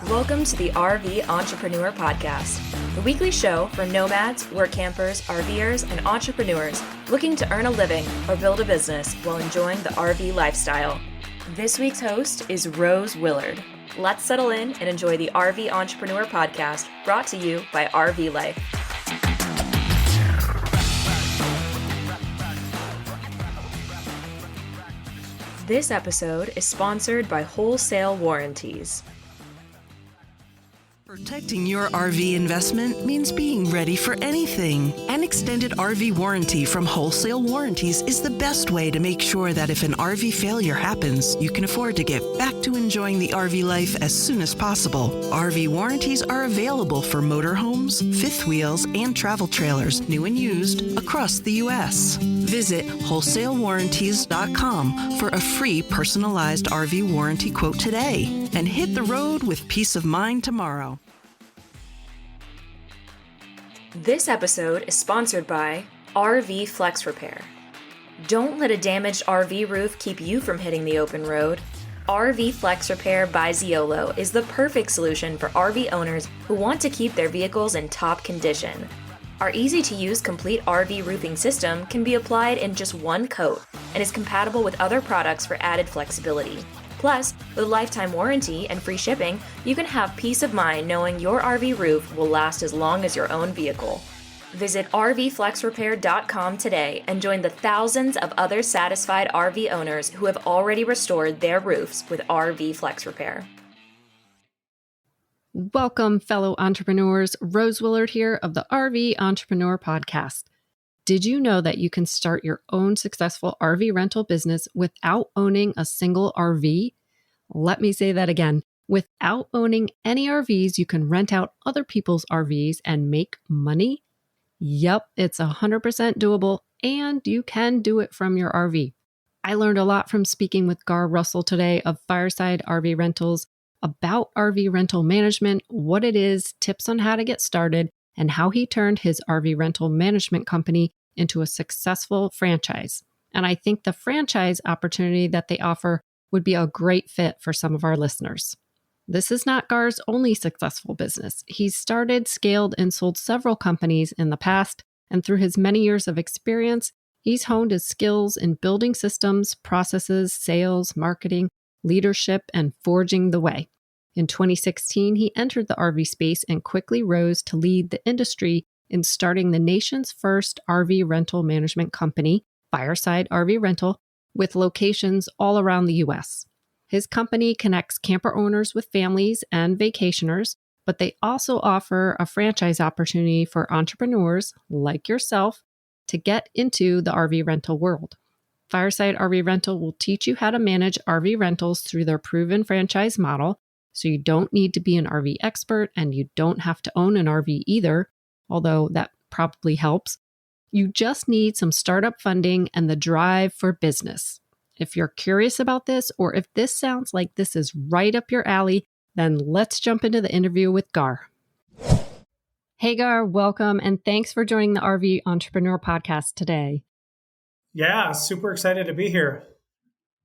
Welcome to the RV Entrepreneur Podcast, the weekly show for nomads, work campers, RVers, and entrepreneurs looking to earn a living or build a business while enjoying the RV lifestyle. This week's host is Rose Willard. Let's settle in and enjoy the RV Entrepreneur Podcast, brought to you by RV Life. This episode is sponsored by Wholesale Warranties. Protecting your RV investment means being ready for anything. An extended RV warranty from Wholesale Warranties is the best way to make sure that if an RV failure happens, you can afford to get back to enjoying the RV life as soon as possible. RV warranties are available for motorhomes, fifth wheels, and travel trailers, new and used, across the U.S. Visit wholesalewarranties.com for a free personalized RV warranty quote today and hit the road with peace of mind tomorrow. This episode is sponsored by RV Flex Repair. Don't let a damaged RV roof keep you from hitting the open road. RV Flex Repair by Ziolo is the perfect solution for RV owners who want to keep their vehicles in top condition. Our easy-to-use complete RV roofing system can be applied in just one coat and is compatible with other products for added flexibility. Plus, with a lifetime warranty and free shipping, you can have peace of mind knowing your RV roof will last as long as your own vehicle. Visit rvflexrepair.com today and join the thousands of other satisfied RV owners who have already restored their roofs with RV Flex Repair. Welcome, fellow entrepreneurs. Rose Willard here of the RV Entrepreneur Podcast. Did you know that you can start your own successful RV rental business without owning a single RV? Let me say that again. Without owning any RVs, you can rent out other people's RVs and make money? Yep, it's 100% doable, and you can do it from your RV. I learned a lot from speaking with Garr Russell today of Fireside RV Rentals about RV rental management, what it is, tips on how to get started, and how he turned his RV rental management company into a successful franchise. And I think the franchise opportunity that they offer would be a great fit for some of our listeners. This is not Garr's only successful business. He's started, scaled, and sold several companies in the past, and through his many years of experience, he's honed his skills in building systems, processes, sales, marketing, leadership, and forging the way. In 2016, he entered the RV space and quickly rose to lead the industry in starting the nation's first RV rental management company, Fireside RV Rental, with locations all around the U.S. His company connects camper owners with families and vacationers, but they also offer a franchise opportunity for entrepreneurs like yourself to get into the RV rental world. Fireside RV Rental will teach you how to manage RV rentals through their proven franchise model, so you don't need to be an RV expert and you don't have to own an RV either, although that probably helps. You just need some startup funding and the drive for business. If you're curious about this, or if this sounds like this is right up your alley, then let's jump into the interview with Garr. Hey Garr, welcome, and thanks for joining the RV Entrepreneur Podcast today. Yeah, super excited to be here.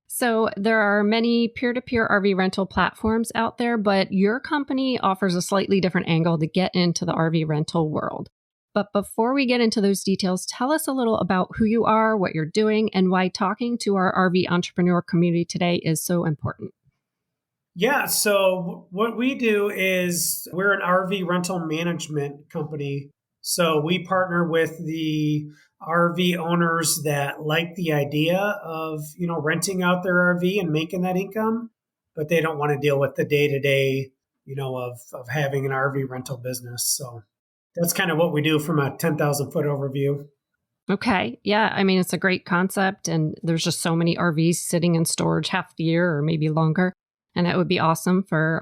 So there are many peer-to-peer RV rental platforms out there, but your company offers a slightly different angle to get into the RV rental world. But before we get into those details, tell us a little about who you are, what you're doing, and why talking to our RV entrepreneur community today is so important. Yeah, so what we do is we're an RV rental management company. So we partner with the RV owners that like the idea of, renting out their RV and making that income, but they don't want to deal with the day-to-day, of having an RV rental business. So that's kind of what we do from a 10,000 foot overview. Okay. Yeah. I mean, it's a great concept, and there's just so many RVs sitting in storage half the year or maybe longer. And it would be awesome for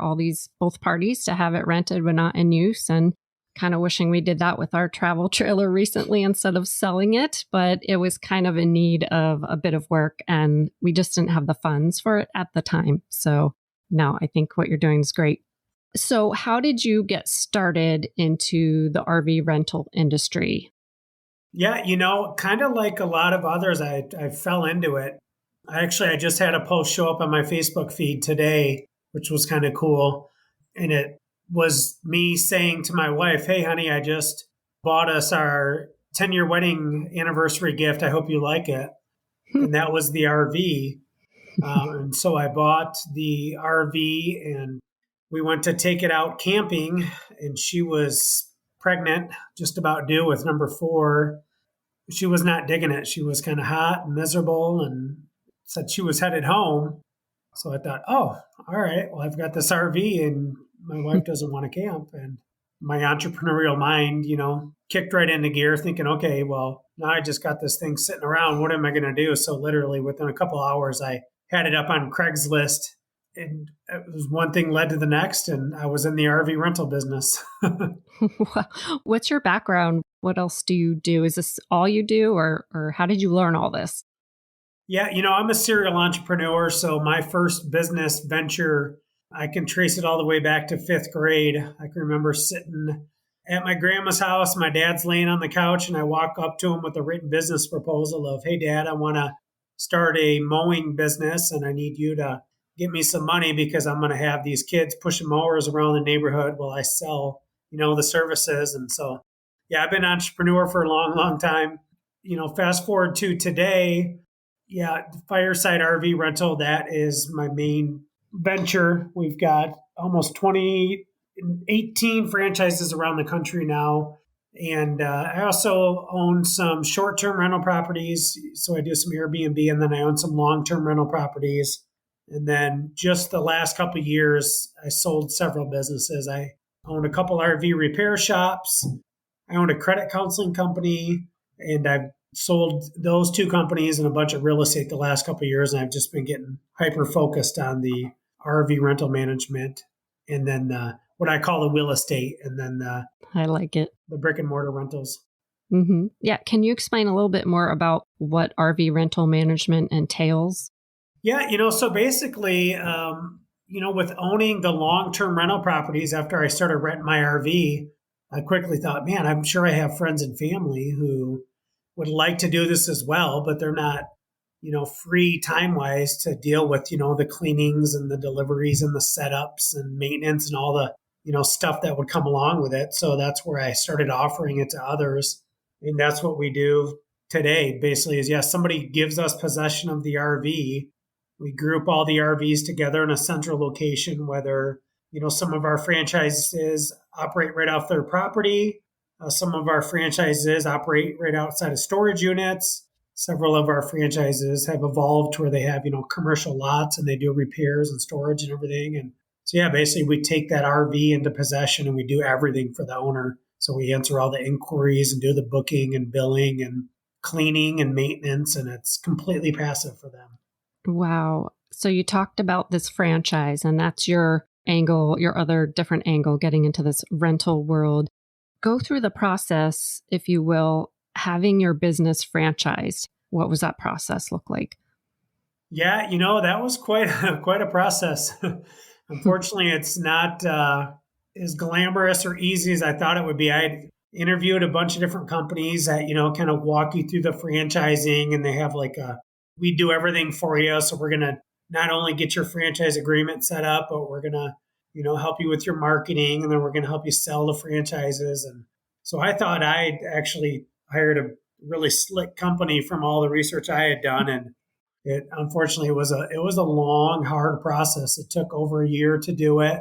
both parties to have it rented but not in use. And kind of wishing we did that with our travel trailer recently instead of selling it, but it was kind of in need of a bit of work and we just didn't have the funds for it at the time. So no, I think what you're doing is great. So how did you get started into the RV rental industry? Yeah, kind of like a lot of others, I fell into it. I just had a post show up on my Facebook feed today, which was kind of cool. And it was me saying to my wife, "Hey, honey, I just bought us our 10-year wedding anniversary gift. I hope you like it." And that was the RV. And so I bought the RV and we went to take it out camping. And she was pregnant, just about due with number 4. She was not digging it. She was kind of hot and miserable and said she was headed home. So I thought, oh, all right, well, I've got this RV and my wife doesn't want to camp. And my entrepreneurial mind, kicked right into gear thinking, okay, well, now I just got this thing sitting around. What am I going to do? So literally within a couple hours, I had it up on Craigslist and it was one thing led to the next. And I was in the RV rental business. What's your background? What else do you do? Is this all you do, or how did you learn all this? Yeah, I'm a serial entrepreneur. So my first business venture, I can trace it all the way back to 5th grade. I can remember sitting at my grandma's house. My dad's laying on the couch, and I walk up to him with a written business proposal of, "Hey, Dad, I want to start a mowing business, and I need you to get me some money because I'm going to have these kids pushing mowers around the neighborhood while I sell, the services." And so, yeah, I've been an entrepreneur for a long, long time. Fast forward to today. Yeah, Fireside RV Rental, that is my main venture. We've got almost 18 franchises around the country now. And I also own some short-term rental properties. So I do some Airbnb, and then I own some long-term rental properties. And then just the last couple of years, I sold several businesses. I own a couple RV repair shops. I own a credit counseling company, and I've sold those 2 companies and a bunch of real estate the last couple of years. And I've just been getting hyper focused on the RV rental management and then what I call the real estate and then I like it. the brick and mortar rentals. Mm-hmm. Yeah. Can you explain a little bit more about what RV rental management entails? Yeah. So basically, with owning the long-term rental properties after I started renting my RV, I quickly thought, man, I'm sure I have friends and family who would like to do this as well, but they're not, free time-wise to deal with, the cleanings and the deliveries and the setups and maintenance and all the, stuff that would come along with it. So that's where I started offering it to others. And that's what we do today, basically, is yes, somebody gives us possession of the RV. We group all the RVs together in a central location, whether, some of our franchises operate right off their property. Some of our franchises operate right outside of storage units. Several of our franchises have evolved to where they have, commercial lots and they do repairs and storage and everything. And so, yeah, basically we take that RV into possession and we do everything for the owner. So we answer all the inquiries and do the booking and billing and cleaning and maintenance, and it's completely passive for them. Wow. So you talked about this franchise, and that's your angle, your other different angle, getting into this rental world. Go through the process, if you will, having your business franchised. What was that process look like? Yeah, that was quite a process. Unfortunately, it's not as glamorous or easy as I thought it would be. I interviewed a bunch of different companies that, kind of walk you through the franchising, and they have we do everything for you. So we're going to not only get your franchise agreement set up, but we're going to, help you with your marketing, and then we're going to help you sell the franchises. And so I thought I'd actually hired a really slick company from all the research I had done. And it unfortunately it was a long, hard process. It took over a year to do it.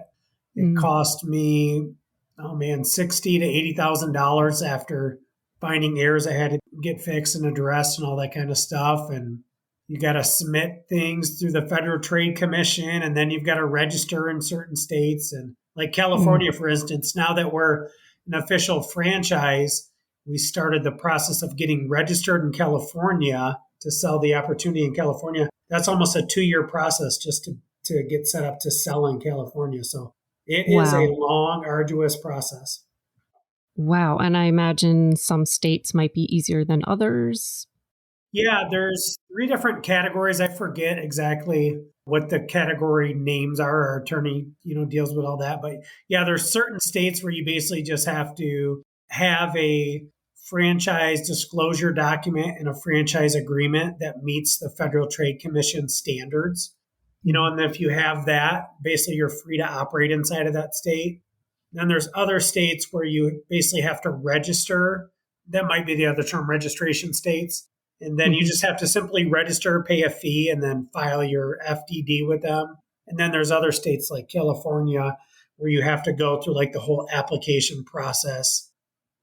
It cost me, $60,000 to $80,000 after finding errors I had to get fixed and addressed and all that kind of stuff. And you got to submit things through the Federal Trade Commission, and then you've got to register in certain states. And like California, for instance, now that we're an official franchise, we started the process of getting registered in California to sell the opportunity in California. That's almost a 2-year process just to get set up to sell in California. So it is a long, arduous process. Wow. And I imagine some states might be easier than others. Yeah, there's 3 different categories. I forget exactly what the category names are. Our attorney, deals with all that. But yeah, there's certain states where you basically just have to have a franchise disclosure document and a franchise agreement that meets the Federal Trade Commission standards. And if you have that, basically you're free to operate inside of that state. Then there's other states where you basically have to register. That might be the other term, registration states. And then you just have to simply register, pay a fee, and then file your FDD with them. And then there's other states like California where you have to go through like the whole application process,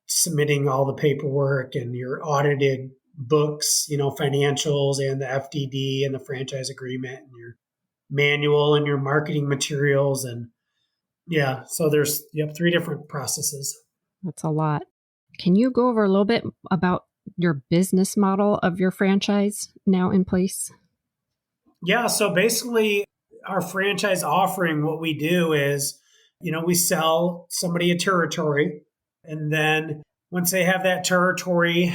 submitting all the paperwork and your audited books, financials and the FDD and the franchise agreement and your manual and your marketing materials. And yeah, so there's 3 different processes. That's a lot. Can you go over a little bit about your business model of your franchise now in place? Yeah, so basically our franchise offering, what we do is, we sell somebody a territory, and then once they have that territory,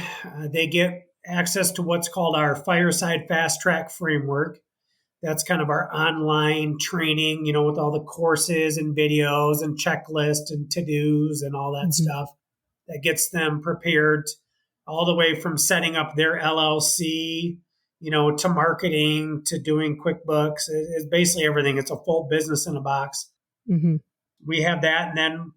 they get access to what's called our Fireside Fast Track framework. That's kind of our online training, with all the courses and videos and checklists and to-dos and all that stuff that gets them prepared all the way from setting up their LLC, to marketing, to doing QuickBooks. It's basically everything. It's a full business in a box. We have that. And then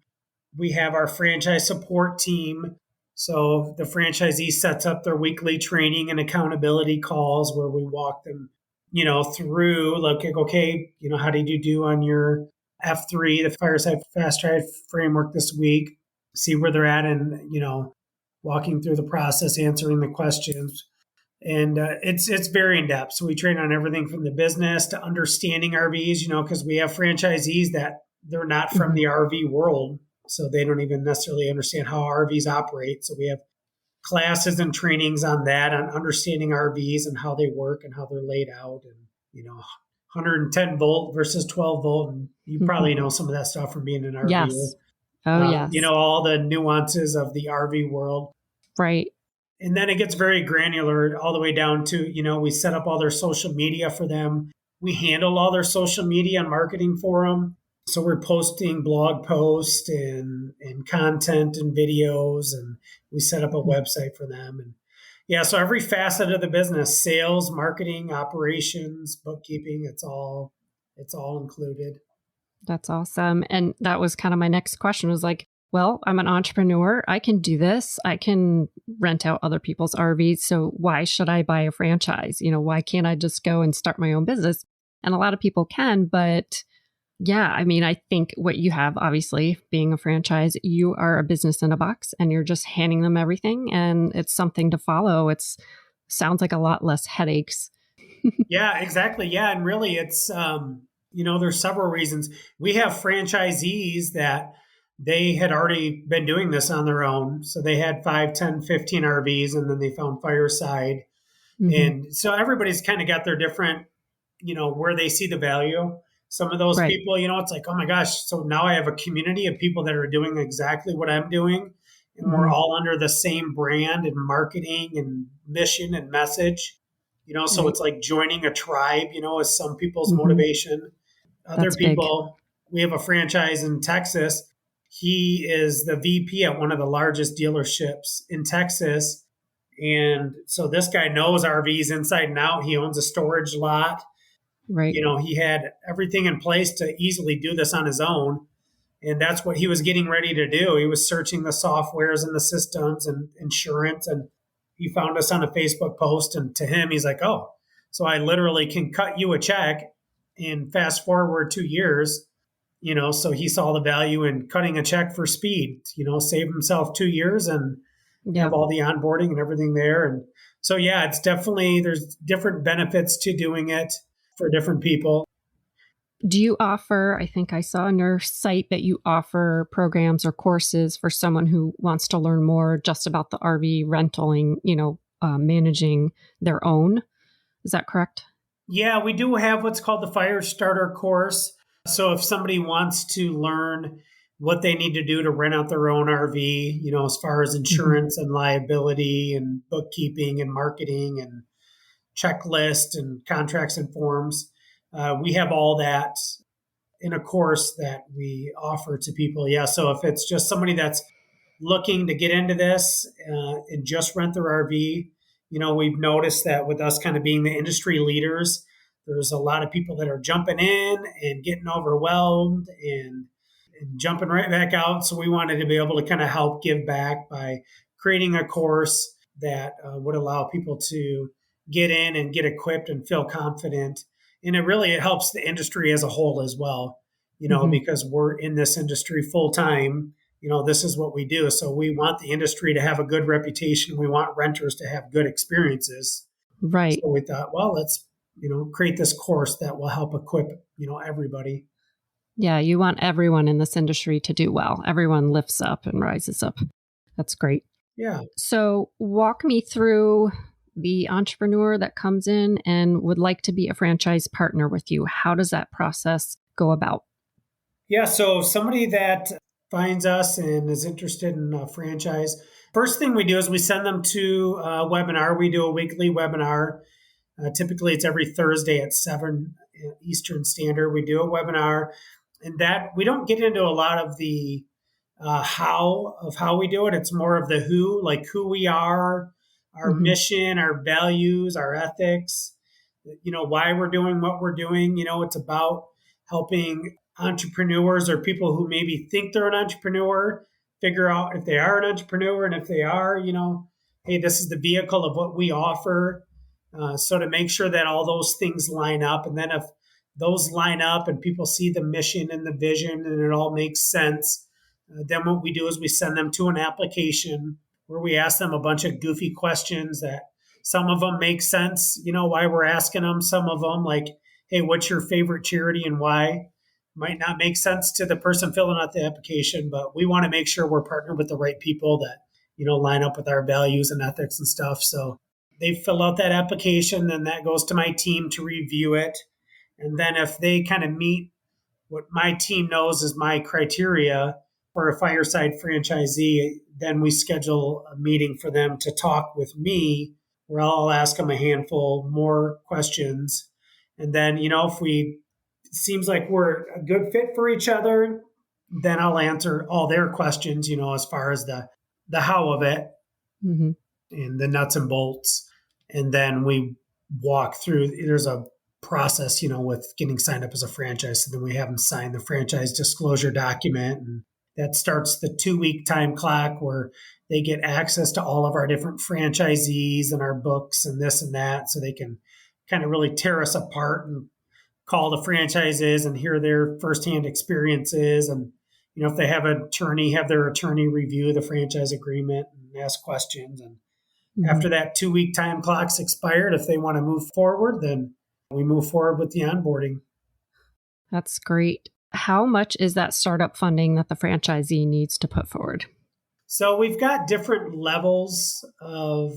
we have our franchise support team. So the franchisee sets up their weekly training and accountability calls where we walk them, through like, okay, how did you do on your F3, the Fireside Fast Track framework this week? See where they're at and, walking through the process, answering the questions. And it's very in-depth. So we train on everything from the business to understanding RVs, because we have franchisees that they're not from the RV world. So they don't even necessarily understand how RVs operate. So we have classes and trainings on that, on understanding RVs and how they work and how they're laid out, and 110 volt versus 12 volt. And you probably know some of that stuff from being an RV. Yes. Oh, yes. All the nuances of the RV world. Right. And then it gets very granular all the way down to, we set up all their social media for them. We handle all their social media and marketing for them. So we're posting blog posts and content and videos, and we set up a website for them. And yeah, so every facet of the business, sales, marketing, operations, bookkeeping, it's all included. That's awesome. And that was kind of my next question was like, well, I'm an entrepreneur. I can do this. I can rent out other people's RVs. So why should I buy a franchise? Why can't I just go and start my own business? And a lot of people can, but yeah, I think what you have, obviously, being a franchise, you are a business in a box and you're just handing them everything and it's something to follow. Sounds like a lot less headaches. Yeah, exactly. Yeah. And really it's, there's several reasons. We have franchisees that they had already been doing this on their own. So they had 5, 10, 15 RVs, and then they found Fireside. And so everybody's kind of got their different, where they see the value. Some of those people, it's like, oh my gosh, so now I have a community of people that are doing exactly what I'm doing. And we're all under the same brand and marketing and mission and message. So it's like joining a tribe, is some people's motivation. Other people, we have a franchise in Texas. He is the VP at one of the largest dealerships in Texas. And so this guy knows RVs inside and out. He owns a storage lot. Right. He had everything in place to easily do this on his own. And that's what he was getting ready to do. He was searching the softwares and the systems and insurance. And he found us on a Facebook post. And to him, he's like, oh, so I literally can cut you a check and fast forward 2 years. So he saw the value in cutting a check for speed, save himself 2 years and have all the onboarding and everything there. And so, yeah, it's definitely, there's different benefits to doing it for different people. Do you offer, I think I saw on your site that you offer programs or courses for someone who wants to learn more just about the RV rentaling, managing their own. Is that correct? Yeah, we do have what's called the Fire Starter course. So if somebody wants to learn what they need to do to rent out their own RV, as far as insurance and liability and bookkeeping and marketing and checklist and contracts and forms, we have all that in a course that we offer to people. Yeah. So if it's just somebody that's looking to get into this and just rent their RV, we've noticed that with us kind of being the industry leaders, there's a lot of people that are jumping in and getting overwhelmed and jumping right back out. So we wanted to be able to kind of help give back by creating a course that would allow people to get in and get equipped and feel confident. And it helps the industry as a whole as well, because we're in this industry full time. This is what we do. So we want the industry to have a good reputation. We want renters to have good experiences. Right. So we thought, well, let's, create this course that will help equip, everybody. Yeah, you want everyone in this industry to do well. Everyone lifts up and rises up. That's great. Yeah. So walk me through the entrepreneur that comes in and would like to be a franchise partner with you. How does that process go about? Yeah. So somebody that finds us and is interested in a franchise, first thing we do is we send them to a webinar. We do a weekly webinar. Typically, it's every Thursday at 7 Eastern Standard. We do a webinar, and that we don't get into a lot of the how we do it. It's more of the who, like who we are, our mission, our values, our ethics, why we're doing what we're doing. It's about helping entrepreneurs or people who maybe think they're an entrepreneur figure out if they are an entrepreneur, and if they are, hey, this is the vehicle of what we offer. So to make sure that all those things line up, and then if those line up and people see the mission and the vision and it all makes sense, then what we do is we send them to an application where we ask them a bunch of goofy questions that some of them make sense, why we're asking them. Some of them, like, hey, what's your favorite charity and why? Might not make sense to the person filling out the application, but we want to make sure we're partnered with the right people that, line up with our values and ethics and stuff. So they fill out that application, then that goes to my team to review it. And then if they kind of meet what my team knows is my criteria for a Fireside franchisee, then we schedule a meeting for them to talk with me, where I'll ask them a handful more questions. And then, if it seems like we're a good fit for each other, then I'll answer all their questions, as far as the how of it and the nuts and bolts. And then we walk through, there's a process, with getting signed up as a franchise. So then we have them sign the franchise disclosure document. And that starts the 2-week time clock where they get access to all of our different franchisees and our books and this and that. So they can kind of really tear us apart and call the franchises and hear their firsthand experiences. And, if they have an attorney, have their attorney review the franchise agreement and ask questions. And after that 2-week time clock's expired, if they want to move forward, then we move forward with the onboarding. That's great. How much is that startup funding that the franchisee needs to put forward? So we've got different levels of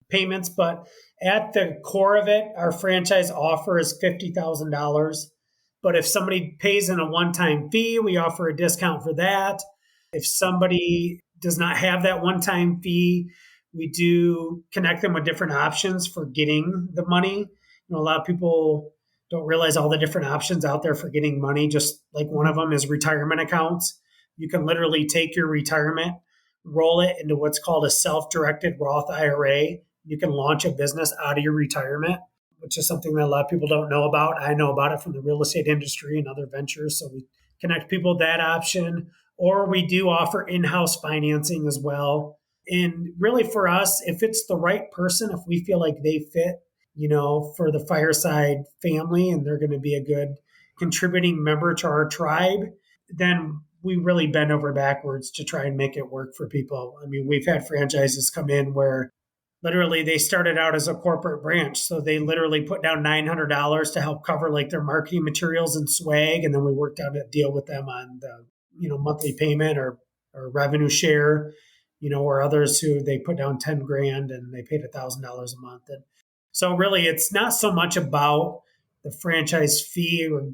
payments, but at the core of it, our franchise offer is $50,000. But if somebody pays in a one-time fee, we offer a discount for that. If somebody does not have that one-time fee, we do connect them with different options for getting the money. A lot of people don't realize all the different options out there for getting money. Just like one of them is retirement accounts. You can literally take your retirement, roll it into what's called a self-directed Roth IRA. You can launch a business out of your retirement, which is something that a lot of people don't know about. I know about it from the real estate industry and other ventures. So we connect people with that option, or we do offer in-house financing as well. And really for us, if it's the right person, if we feel like they fit, for the Fireside family and they're going to be a good contributing member to our tribe, then we really bend over backwards to try and make it work for people. I mean, we've had franchises come in where literally they started out as a corporate branch. So they literally put down $900 to help cover like their marketing materials and swag. And then we worked out a deal with them on the, monthly payment or revenue share, or others who they put down 10 grand and they paid $1,000 a month. And so really it's not so much about the franchise fee or,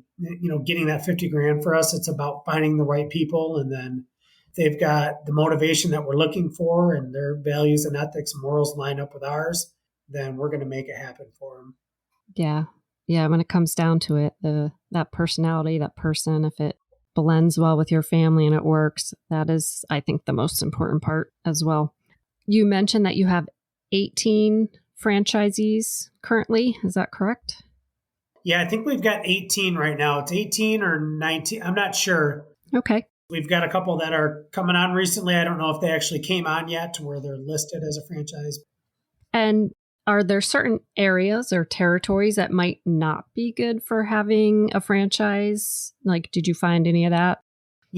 getting that 50 grand for us. It's about finding the right people. And then they've got the motivation that we're looking for and their values and ethics, morals line up with ours, then we're going to make it happen for them. Yeah. Yeah. When it comes down to it, that personality, that person, if it blends well with your family and it works, that is, I think, the most important part as well. You mentioned that you have 18 franchisees currently. Is that correct? Yeah, I think we've got 18 right now. It's 18 or 19. I'm not sure. Okay. We've got a couple that are coming on recently. I don't know if they actually came on yet to where they're listed as a franchise. And are there certain areas or territories that might not be good for having a franchise? Like, did you find any of that?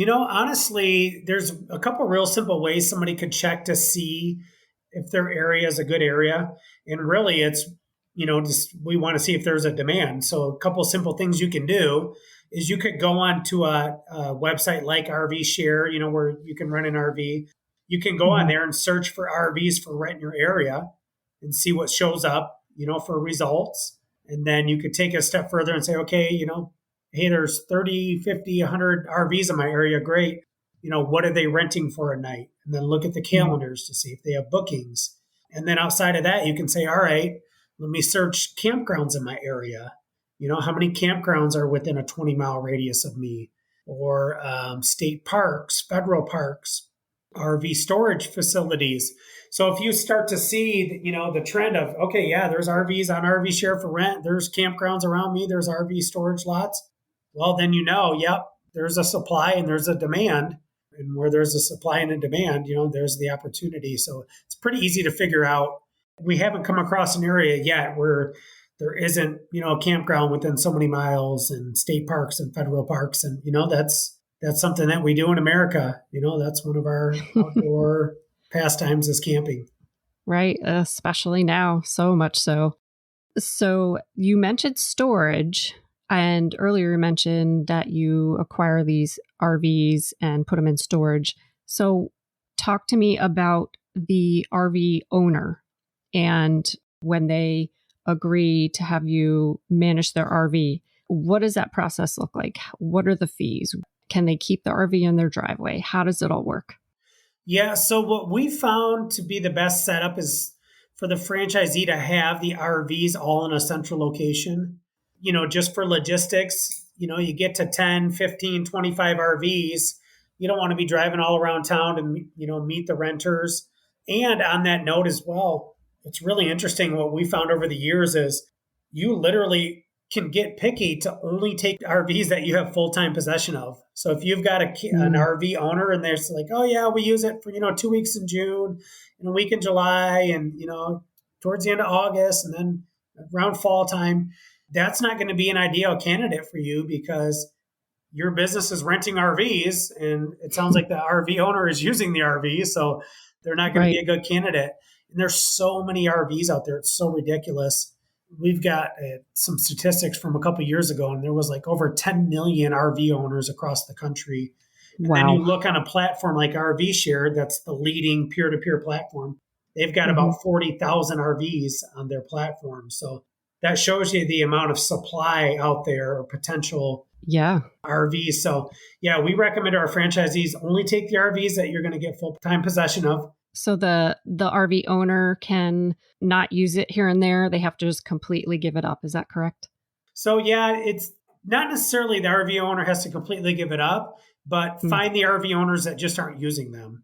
Honestly, there's a couple real simple ways somebody could check to see if their area is a good area. And really, it's, just we want to see if there's a demand. So, a couple simple things you can do is you could go on to a website like RV Share, where you can rent an RV. You can go on there and search for RVs for rent in your area and see what shows up, for results. And then you could take a step further and say, okay, hey, there's 30, 50, 100 RVs in my area. Great. What are they renting for a night? And then look at the calendars to see if they have bookings. And then outside of that, you can say, all right, let me search campgrounds in my area. How many campgrounds are within a 20-mile radius of me? Or state parks, federal parks, RV storage facilities. So if you start to see, the trend of, okay, yeah, there's RVs on RV Share for rent. There's campgrounds around me. There's RV storage lots. Well, then yep, there's a supply and there's a demand. And where there's a supply and a demand, there's the opportunity. So it's pretty easy to figure out. We haven't come across an area yet where there isn't, a campground within so many miles and state parks and federal parks. And, that's something that we do in America. That's one of our outdoor pastimes is camping. Right. Especially now, so much so. So you mentioned storage. And earlier you mentioned that you acquire these RVs and put them in storage. So talk to me about the RV owner and when they agree to have you manage their RV. What does that process look like? What are the fees? Can they keep the RV in their driveway? How does it all work? Yeah. So what we found to be the best setup is for the franchisee to have the RVs all in a central location. Just for logistics, you get to 10, 15, 25 RVs. You don't want to be driving all around town and, meet the renters. And on that note as well, it's really interesting. What we found over the years is you literally can get picky to only take RVs that you have full-time possession of. So if you've got an RV owner and they're like, oh yeah, we use it for, 2 weeks in June and a week in July and, towards the end of August and then around fall time, that's not going to be an ideal candidate for you because your business is renting RVs and it sounds like the RV owner is using the RV. So they're not going to be a good candidate. And there's so many RVs out there. It's so ridiculous. We've got some statistics from a couple of years ago, and there was like over 10 million RV owners across the country. And then you look on a platform like RV Share, that's the leading peer-to-peer platform. They've got about 40,000 RVs on their platform. So that shows you the amount of supply out there or potential RVs. So we recommend our franchisees only take the RVs that you're going to get full-time possession of. So the RV owner can not use it here and there. They have to just completely give it up. Is that correct? So it's not necessarily the RV owner has to completely give it up, but find the RV owners that just aren't using them.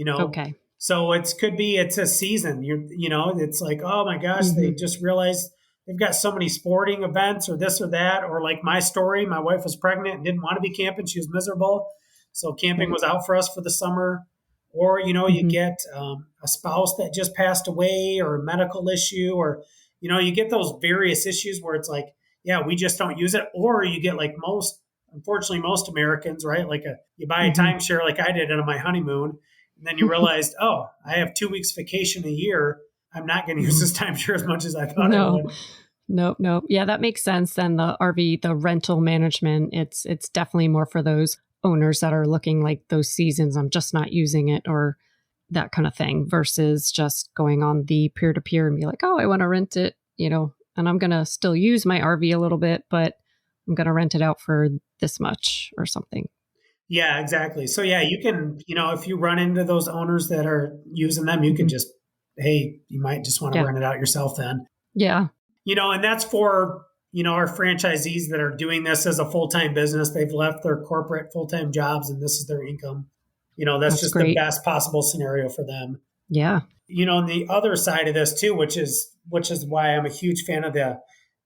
Okay. So it's a season. It's like, oh my gosh, they just realized they've got so many sporting events or this or that, or like my story, my wife was pregnant and didn't want to be camping. She was miserable. So camping was out for us for the summer. Or, you get a spouse that just passed away or a medical issue, or, you get those various issues where it's like, we just don't use it. Or you get like unfortunately, most Americans, right? Like you buy a timeshare like I did on my honeymoon. And then you realized, oh, I have 2 weeks vacation a year. I'm not going to use this timeshare as much as I thought I would. Nope. Yeah, that makes sense. Then the RV, the rental management, it's definitely more for those owners that are looking like those seasons. I'm just not using it or that kind of thing versus just going on the peer-to-peer and be like, oh, I want to rent it, and I'm going to still use my RV a little bit, but I'm going to rent it out for this much or something. Yeah, exactly. So you can, if you run into those owners that are using them, you can just, hey, you might just want to rent it out yourself then. Yeah. And that's for, our franchisees that are doing this as a full-time business. They've left their corporate full-time jobs and this is their income. That's just great. The best possible scenario for them. Yeah. And the other side of this too, which is why I'm a huge fan of the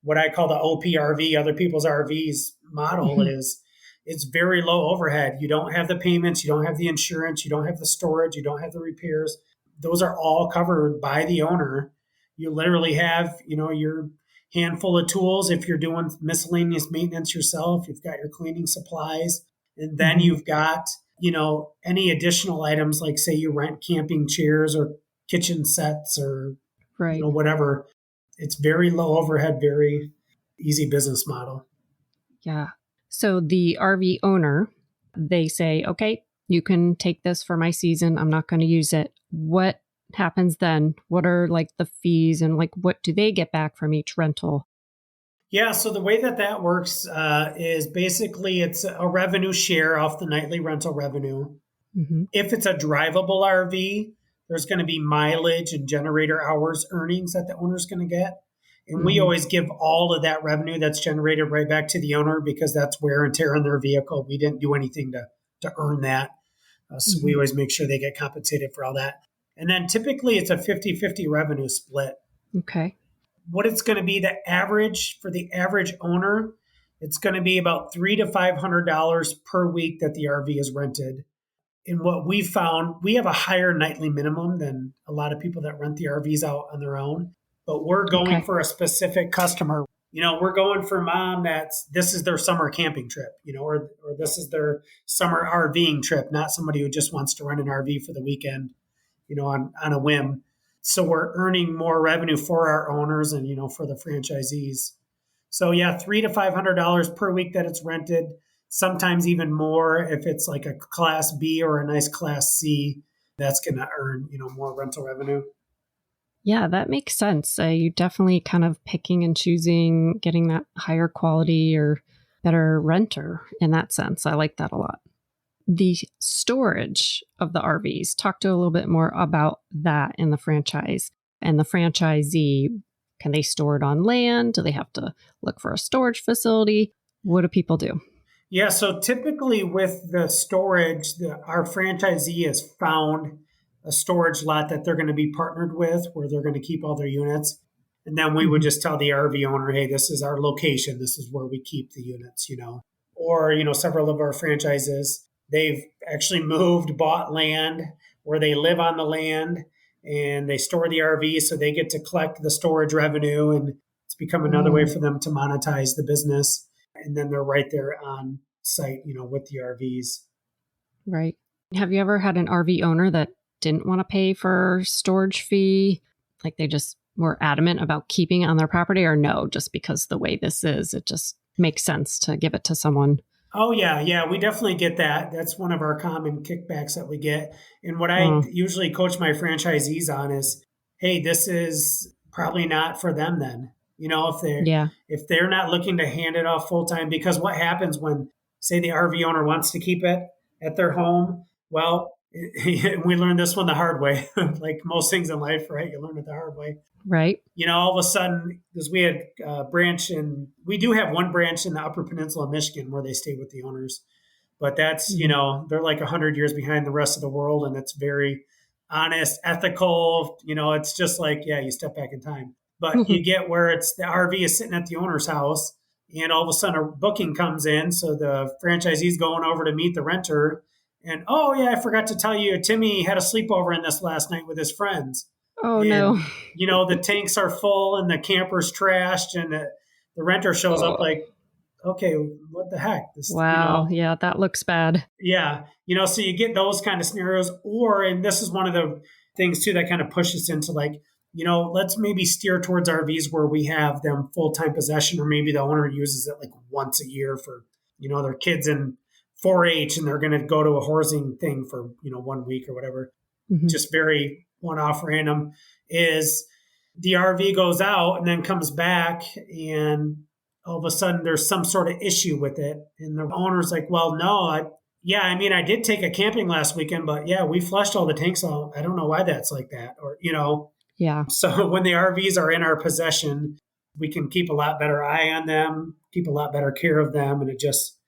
what I call the OPRV, other people's RVs model Mhm. is it's very low overhead. You don't have the payments, you don't have the insurance, you don't have the storage, you don't have the repairs. Those are all covered by the owner. You literally have, your handful of tools if you're doing miscellaneous maintenance yourself. You've got your cleaning supplies, and then Mhm. you've got, any additional items like say you rent camping chairs or kitchen sets or, Right. whatever. It's very low overhead, very easy business model. Yeah. So the RV owner, they say, okay, you can take this for my season. I'm not going to use it. What happens then? What are like the fees and like what do they get back from each rental? Yeah, so the way that works is basically it's a revenue share off the nightly rental revenue. Hmm. If it's a drivable RV, there's going to be mileage and generator hours earnings that the owner's going to get. And we Hmm. always give all of that revenue that's generated right back to the owner because that's wear and tear on their vehicle. We didn't do anything to earn that. So we Hmm. always make sure they get compensated for all that. And then typically it's a 50-50 revenue split. Okay. What it's going to be the average for the average owner, it's going to be about $300 to $500 per week that the RV is rented. And what we found, we have a higher nightly minimum than a lot of people that rent the RVs out on their own. But we're going Okay. for a specific customer. We're going for mom this is their summer camping trip, or this is their summer RVing trip, not somebody who just wants to rent an RV for the weekend, on a whim. So we're earning more revenue for our owners and, for the franchisees. So yeah, $300 to $500 per week that it's rented. Sometimes even more if it's like a class B or a nice class C. That's going to earn, more rental revenue. Yeah, that makes sense. You definitely kind of picking and choosing, getting that higher quality or better renter in that sense. I like that a lot. The storage of the RVs, talk to a little bit more about that in the franchise and the franchisee. Can they store it on land? Do they have to look for a storage facility? What do people do? Yeah, so typically with the storage, our franchisee has found a storage lot that they're going to be partnered with where they're going to keep all their units. And then we would Hmm. just tell the RV owner, hey, this is our location. This is where we keep the units. Or, several of our franchises, they've actually moved, bought land where they live on the land and they store the RV so they get to collect the storage revenue. And it's become another way Mm, for them to monetize the business. And then they're right there on site, with the RVs. right. Have you ever had an RV owner that didn't want to pay for storage fee? Like they just were adamant about keeping it on their property, or no, just because the way this is, it just makes sense to give it to someone. Oh yeah, we definitely get that. That's one of our common kickbacks that we get. And what I Mm, usually coach my franchisees on is, hey, this is probably not for them then. yeah. If they're not looking to hand it off full time, because what happens when say the RV owner wants to keep it at their home? Well, we learned this one the hard way, like most things in life, right? You learn it the hard way. Right. All of a sudden, because we had a branch we do have one branch in the Upper Peninsula of Michigan where they stay with the owners, but that's, Mhm. they're like 100 years behind the rest of the world. And it's very honest, ethical. It's just like, yeah, you step back in time. But you get where it's the RV is sitting at the owner's house and all of a sudden a booking comes in. So the franchisee's going over to meet the renter. And, oh, yeah, I forgot to tell you, Timmy had a sleepover in this last night with his friends. Oh no. And the tanks are full and the camper's trashed and the renter shows up Oh, like, okay, what the heck, this, wow. Yeah, that looks bad. yeah, so you get those kind of scenarios. Or and this is one of the things too that kind of pushes into like, let's maybe steer towards RVs where we have them full-time possession, or maybe the owner uses it like once a year for their kids in 4-H and they're going to go to a horsing thing for 1 week or whatever. Hmm. Just very one-off random. Is the RV goes out and then comes back and all of a sudden there's some sort of issue with it and the owner's like, well, no, yeah, I mean, I did take a camping last weekend, but yeah, we flushed all the tanks out. I don't know why that's like that. Or Yeah. so when the RVs are in our possession, we can keep a lot better eye on them, keep a lot better care of them, and it just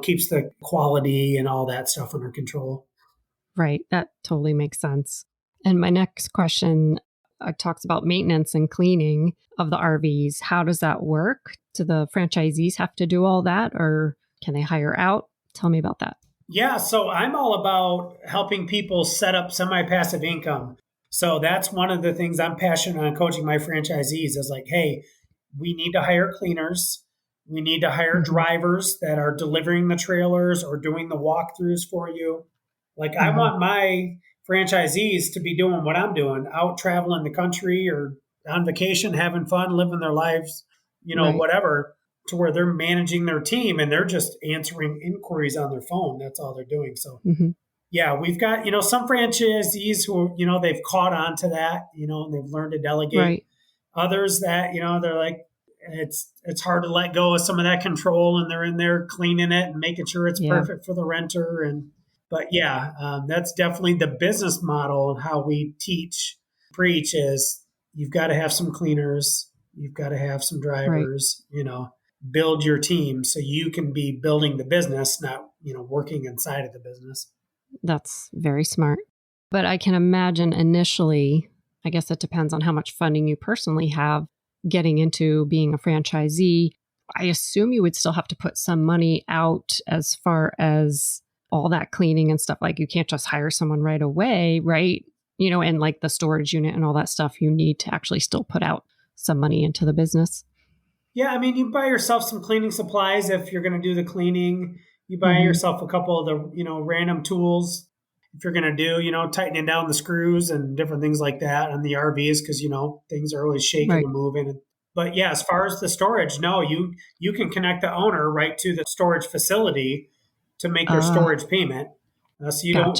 keeps the quality and all that stuff under control. Right. That totally makes sense. And my next question, talks about maintenance and cleaning of the RVs. How does that work? Do the franchisees have to do all that, or can they hire out? Tell me about that. Yeah, so I'm all about helping people set up semi-passive income. So that's one of the things I'm passionate on coaching my franchisees is like, hey, we need to hire cleaners. We need to hire drivers that are delivering the trailers or doing the walkthroughs for you. Like I want my franchisees to be doing what I'm doing, out traveling the country or on vacation, having fun, living their lives, Right. whatever, to where they're managing their team and they're just answering inquiries on their phone. That's all they're doing. So yeah, we've got, some franchisees who, they've caught on to that, and they've learned to delegate. Right. Others that, they're like, it's hard to let go of some of that control and they're in there cleaning it and making sure it's perfect for the renter. But that's definitely the business model and how we preach is you've got to have some cleaners, you've got to have some drivers, build your team so you can be building the business, not, working inside of the business. That's very smart. But I can imagine initially, I guess it depends on how much funding you personally have getting into being a franchisee. I assume you would still have to put some money out as far as all that cleaning and stuff. Like you can't just hire someone right away, right? And like the storage unit and all that stuff, you need to actually still put out some money into the business. Yeah, I mean, you buy yourself some cleaning supplies if you're going to do the cleaning. You buy yourself a couple of the, random tools if you're going to do, tightening down the screws and different things like that on the RVs because, things are always shaking and moving. But yeah, as far as the storage, no, you can connect the owner right to the storage facility to make your storage payment. So you don't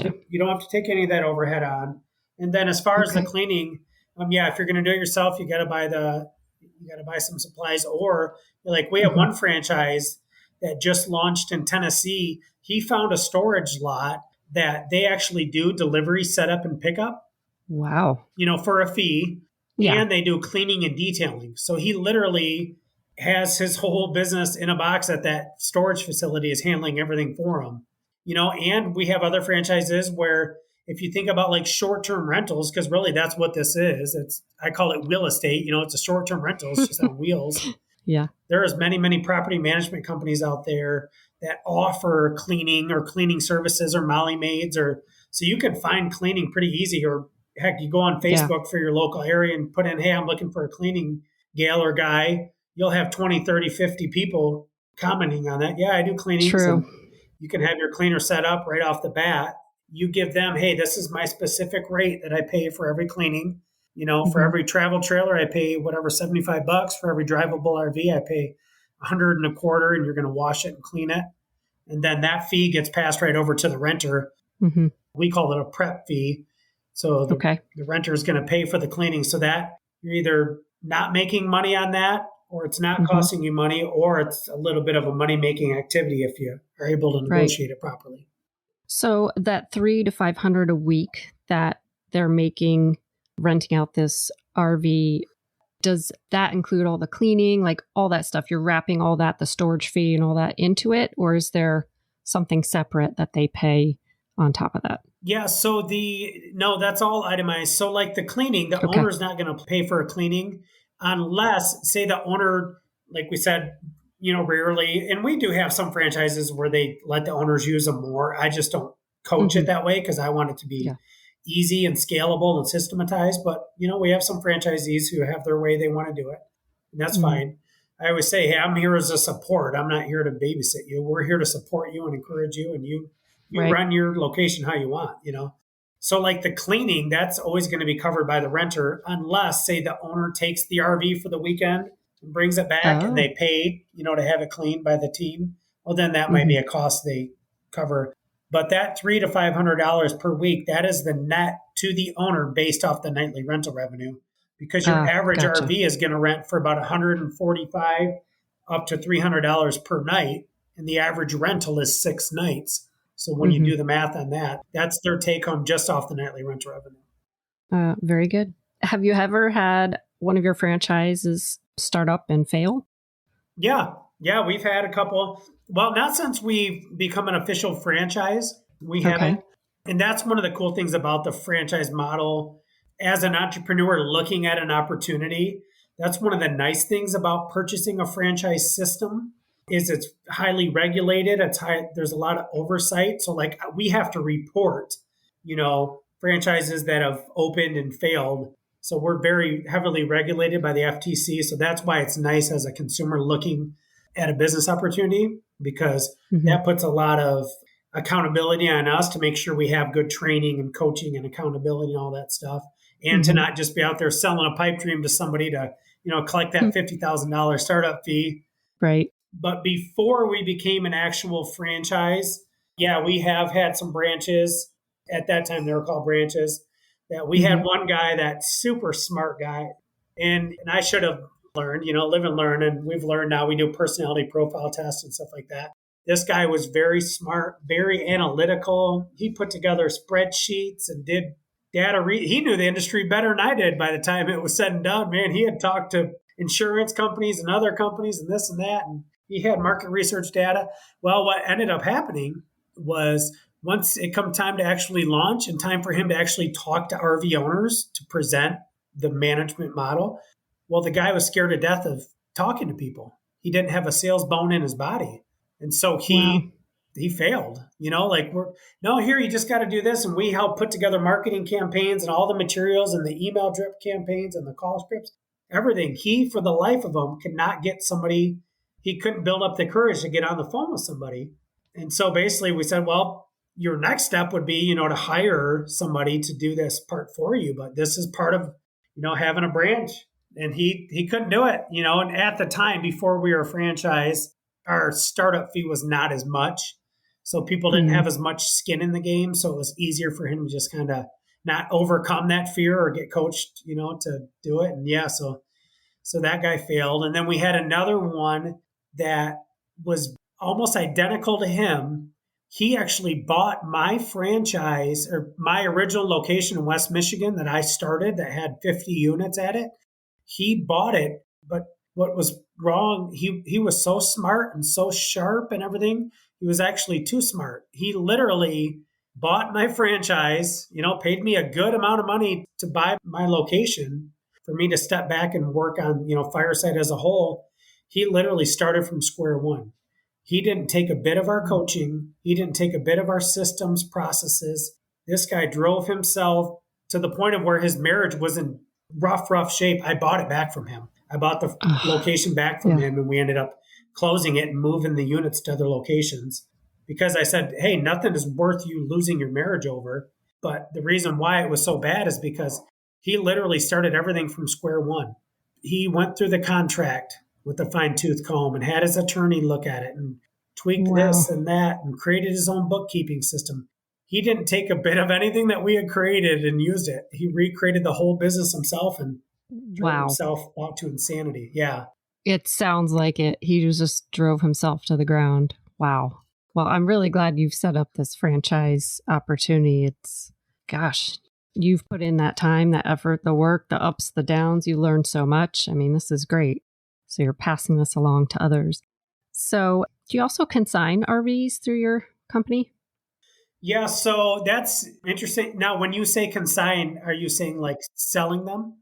have to take any of that overhead on. And then as far as the cleaning, if you're going to do it yourself, you got to buy some supplies. Or like we have one franchise that just launched in Tennessee. He found a storage lot that they actually do delivery, setup, and pickup. Wow. For a fee. Yeah. And they do cleaning and detailing. So he literally has his whole business in a box at that storage facility is handling everything for him. And we have other franchises where if you think about like short-term rentals, because really that's what this is. I call it wheel estate. It's a short-term rental. It's just on wheels. Yeah. There's many property management companies out there that offer cleaning or cleaning services or Molly maids so you can find cleaning pretty easy. Or heck, you go on Facebook for your local area and put in, hey, I'm looking for a cleaning gal or guy. You'll have 20, 30, 50 people commenting on that. Yeah, I do cleaning. True. You can have your cleaner set up right off the bat. You give them, hey, this is my specific rate that I pay for every cleaning. For every travel trailer, I pay whatever, $75. For every drivable RV, I pay $125, and you're going to wash it and clean it. And then that fee gets passed right over to the renter. We call it a prep fee. So the renter is going to pay for the cleaning so that you're either not making money on that or it's not costing you money, or it's a little bit of a money-making activity if you are able to negotiate it properly. So that $300 to $500 a week that they're making renting out this RV, does that include all the cleaning, like all that stuff? You're wrapping all that, the storage fee and all that into it? Or is there something separate that they pay on top of that? Yeah, so no, that's all itemized. So like the cleaning, the owner's not going to pay for a cleaning unless, say the owner, like we said, rarely, and we do have some franchises where they let the owners use them more. I just don't coach it that way because I want it to be easy and scalable and systematized. But, we have some franchisees who have their way they want to do it. And that's fine. I always say, hey, I'm here as a support. I'm not here to babysit you. We're here to support you and encourage you. And you run your location how you want, So like the cleaning, that's always going to be covered by the renter unless, say, the owner takes the RV for the weekend and brings it back and they pay, to have it cleaned by the team. Well, then that might be a cost they cover. But that $300 to $500 per week, that is the net to the owner based off the nightly rental revenue. Because your average RV is going to rent for about $145 up to $300 per night, and the average rental is 6 nights. So when you do the math on that, that's their take home just off the nightly rental revenue. Very good. Have you ever had one of your franchises start up and fail? Yeah, we've had a couple. Well, not since we've become an official franchise. We haven't. And that's one of the cool things about the franchise model as an entrepreneur looking at an opportunity, that's one of the nice things about purchasing a franchise system is it's highly regulated. There's a lot of oversight. So like we have to report, franchises that have opened and failed. So we're very heavily regulated by the FTC. So that's why it's nice as a consumer looking at a business opportunity, because that puts a lot of accountability on us to make sure we have good training and coaching and accountability and all that stuff. And to not just be out there selling a pipe dream to somebody to, collect that $50,000 startup fee. Right. But before we became an actual franchise, we have had some branches. At that time, they were called branches. That we had one guy, that super smart guy, and I should have learned, live and learn. And we've learned now we do personality profile tests and stuff like that. This guy was very smart, very analytical. He put together spreadsheets and did data. He knew the industry better than I did by the time it was said and done. Man, he had talked to insurance companies and other companies and this and that. And he had market research data. Well, what ended up happening was once it come time to actually launch and time for him to actually talk to RV owners to present the management model, well, the guy was scared to death of talking to people. He didn't have a sales bone in his body. And so he failed, here, you just got to do this. And we helped put together marketing campaigns and all the materials and the email drip campaigns and the call scripts, everything. He, for the life of him, could not get somebody. He couldn't build up the courage to get on the phone with somebody. And so basically we said, well, your next step would be, to hire somebody to do this part for you. But this is part of, having a branch. And he couldn't do it, and at the time before we were a franchise, our startup fee was not as much. So people didn't have as much skin in the game. So it was easier for him to just kind of not overcome that fear or get coached, to do it. And so that guy failed. And then we had another one that was almost identical to him. He actually bought my franchise, or my original location in West Michigan that I started that had 50 units at it. He bought it, but what was wrong, he was so smart and so sharp and everything. He was actually too smart. He literally bought my franchise, paid me a good amount of money to buy my location for me to step back and work on, Fireside as a whole. He literally started from square one. He didn't take a bit of our coaching. He didn't take a bit of our systems, processes. This guy drove himself to the point of where his marriage was in rough shape. I bought it back from him. I bought the location back from him, and we ended up closing it and moving the units to other locations because I said, hey, nothing is worth you losing your marriage over. But the reason why it was so bad is because he literally started everything from square one. He went through the contract with a fine-tooth comb and had his attorney look at it and tweaked this and that and created his own bookkeeping system. He didn't take a bit of anything that we had created and used it. He recreated the whole business himself and drove himself out to insanity. Yeah. It sounds like it. He just drove himself to the ground. Wow. Well, I'm really glad you've set up this franchise opportunity. You've put in that time, that effort, the work, the ups, the downs. You learned so much. I mean, this is great. So you're passing this along to others. So do you also consign RVs through your company? Yeah, so that's interesting. Now, when you say consign, are you saying like selling them?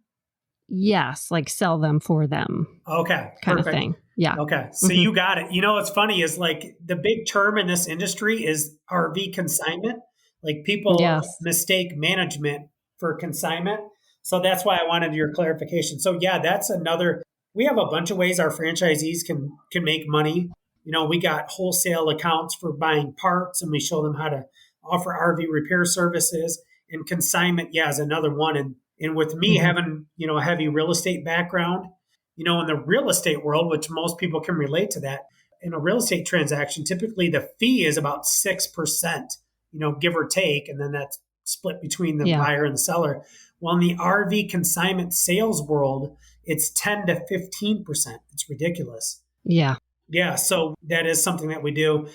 Yes, like sell them for them. Okay, kind of thing. Yeah. Okay, so you got it. What's funny is like the big term in this industry is RV consignment. Like people mistake management for consignment. So that's why I wanted your clarification. So yeah, that's another. We have a bunch of ways our franchisees can make money. We got wholesale accounts for buying parts, and we show them how to offer RV repair services. And consignment, is another one. And with me having, a heavy real estate background, in the real estate world, which most people can relate to that, in a real estate transaction, typically the fee is about 6%, give or take. And then that's split between the buyer and the seller. Well, in the RV consignment sales world, it's 10 to 15%. It's ridiculous. Yeah. Yeah. So that is something that we do.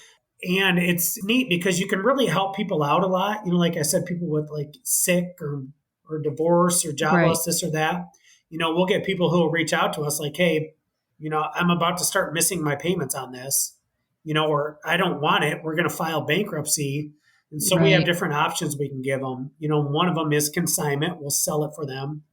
And it's neat because you can really help people out a lot. Like I said, people with like sick or divorce or jobless, this or that. We'll get people who will reach out to us like, hey, I'm about to start missing my payments on this, or I don't want it. We're going to file bankruptcy. And so we have different options we can give them. One of them is consignment. We'll sell it for them.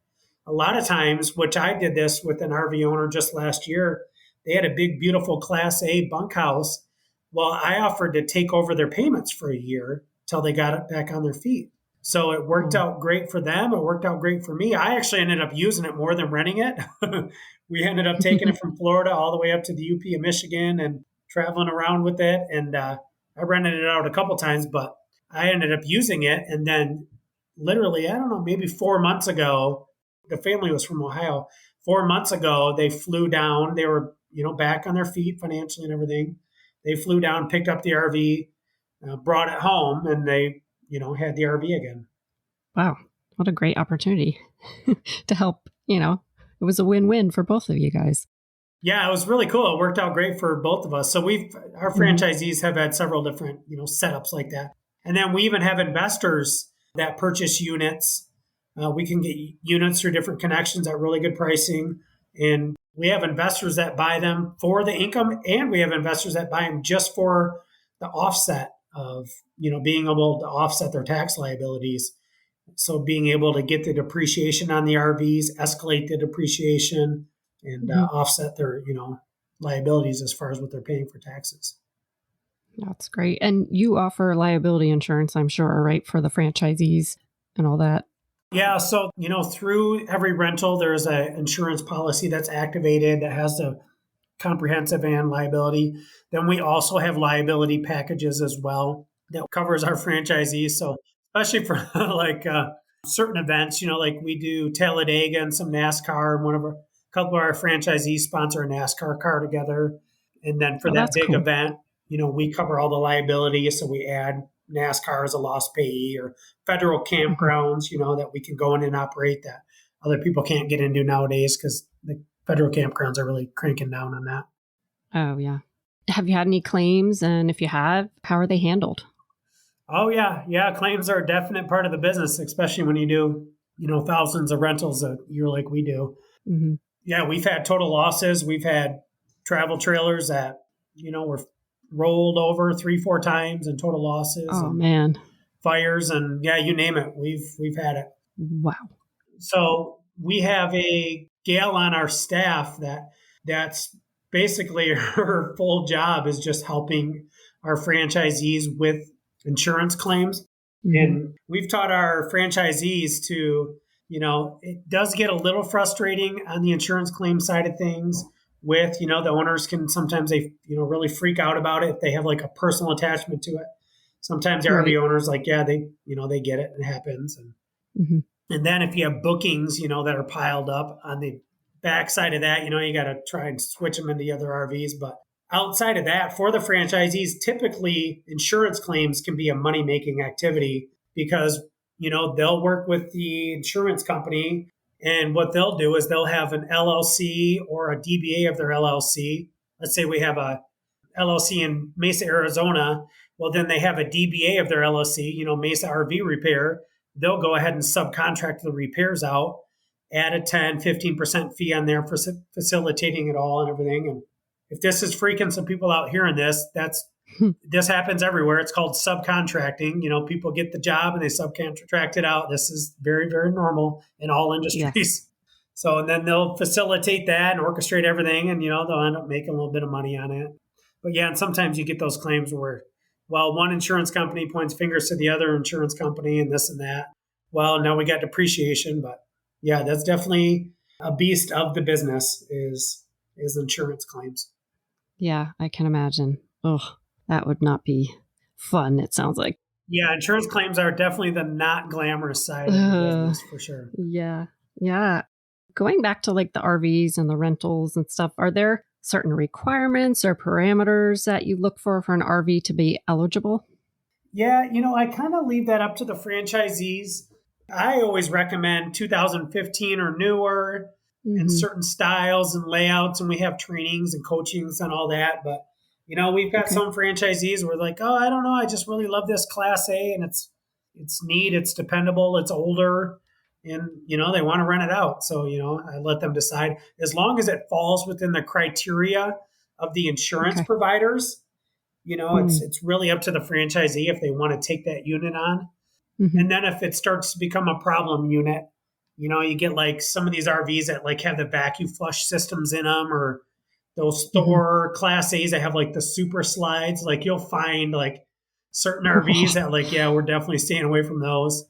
A lot of times, which I did this with an RV owner just last year, they had a big, beautiful Class A bunkhouse. Well, I offered to take over their payments for a year till they got it back on their feet. So it worked out great for them. It worked out great for me. I actually ended up using it more than renting it. We ended up taking it from Florida all the way up to the UP of Michigan and traveling around with it. And I rented it out a couple times, but I ended up using it. And then literally, I don't know, maybe 4 months ago, the family was from Ohio. 4 months ago, they flew down. They were, back on their feet financially and everything. They flew down, picked up the RV, brought it home, and they, had the RV again. Wow. What a great opportunity to help, it was a win-win for both of you guys. Yeah, it was really cool. It worked out great for both of us. So our franchisees have had several different, setups like that. And then we even have investors that purchase units. We can get units through different connections at really good pricing. And we have investors that buy them for the income, and we have investors that buy them just for the offset of, being able to offset their tax liabilities. So being able to get the depreciation on the RVs, escalate the depreciation, and offset their, liabilities as far as what they're paying for taxes. That's great. And you offer liability insurance, I'm sure, right, for the franchisees and all that? Yeah. So, through every rental, there's an insurance policy that's activated that has the comprehensive and liability. Then we also have liability packages as well that covers our franchisees. So especially for certain events, like we do Talladega and some NASCAR, and a couple of our franchisees sponsor a NASCAR car together. And then for that big event, we cover all the liability. So we add NASCAR as a lost payee, or federal campgrounds, that we can go in and operate that other people can't get into nowadays because the federal campgrounds are really cranking down on that. Oh, yeah. Have you had any claims? And if you have, how are they handled? Oh, yeah. Yeah. Claims are a definite part of the business, especially when you do, thousands of rentals a year like we do. Mm-hmm. Yeah. We've had total losses. We've had travel trailers that, were rolled over 3-4 times and total losses. Oh, and man. fires, and you name it. We've had it. Wow. So we have a gal on our staff that's basically her full job is just helping our franchisees with insurance claims. Mm-hmm. And we've taught our franchisees to, it does get a little frustrating on the insurance claim side of things with, the owners can sometimes they, really freak out about it if they have like a personal attachment to it. Sometimes the RV owners they get it. It happens. And then if you have bookings, that are piled up on the backside of that, you got to try and switch them into other RVs. But outside of that, for the franchisees, typically insurance claims can be a money-making activity because, they'll work with the insurance company, and what they'll do is they'll have an LLC or a DBA of their LLC. Let's say we have a LLC in Mesa, Arizona. Well, then they have a DBA of their LLC, Mesa RV Repair. They'll go ahead and subcontract the repairs out, add a 10-15% fee on there for facilitating it all and everything. And if this is freaking some people out hearing this, this happens everywhere. It's called subcontracting. People get the job and they subcontract it out. This is very, very normal in all industries. Yes. So, and then they'll facilitate that and orchestrate everything, and, they'll end up making a little bit of money on it. But yeah, and sometimes you get those claims where, well, one insurance company points fingers to the other insurance company and this and that. Well, now we got depreciation, but yeah, that's definitely a beast of the business is insurance claims. Yeah, I can imagine. Oh, that would not be fun, it sounds like. Yeah, insurance claims are definitely the not glamorous side of the business for sure. Yeah. Yeah. Going back to like the RVs and the rentals and stuff, are there certain requirements or parameters that you look for an RV to be eligible? Yeah, I kind of leave that up to the franchisees. I always recommend 2015 or newer and certain styles and layouts, and we have trainings and coachings and all that. But, we've got some franchisees who are like, oh, I don't know, I just really love this Class A, and it's neat, it's dependable, it's older, and, they want to rent it out. So, I let them decide. As long as it falls within the criteria of the insurance providers, Mm. It's really up to the franchisee if they want to take that unit on. Hmm. And then if it starts to become a problem unit, you get like some of these RVs that like have the vacuum flush systems in them, or those Hmm. Thor Class A's that have like the super slides. Like you'll find like certain RVs that like, yeah, we're definitely staying away from those.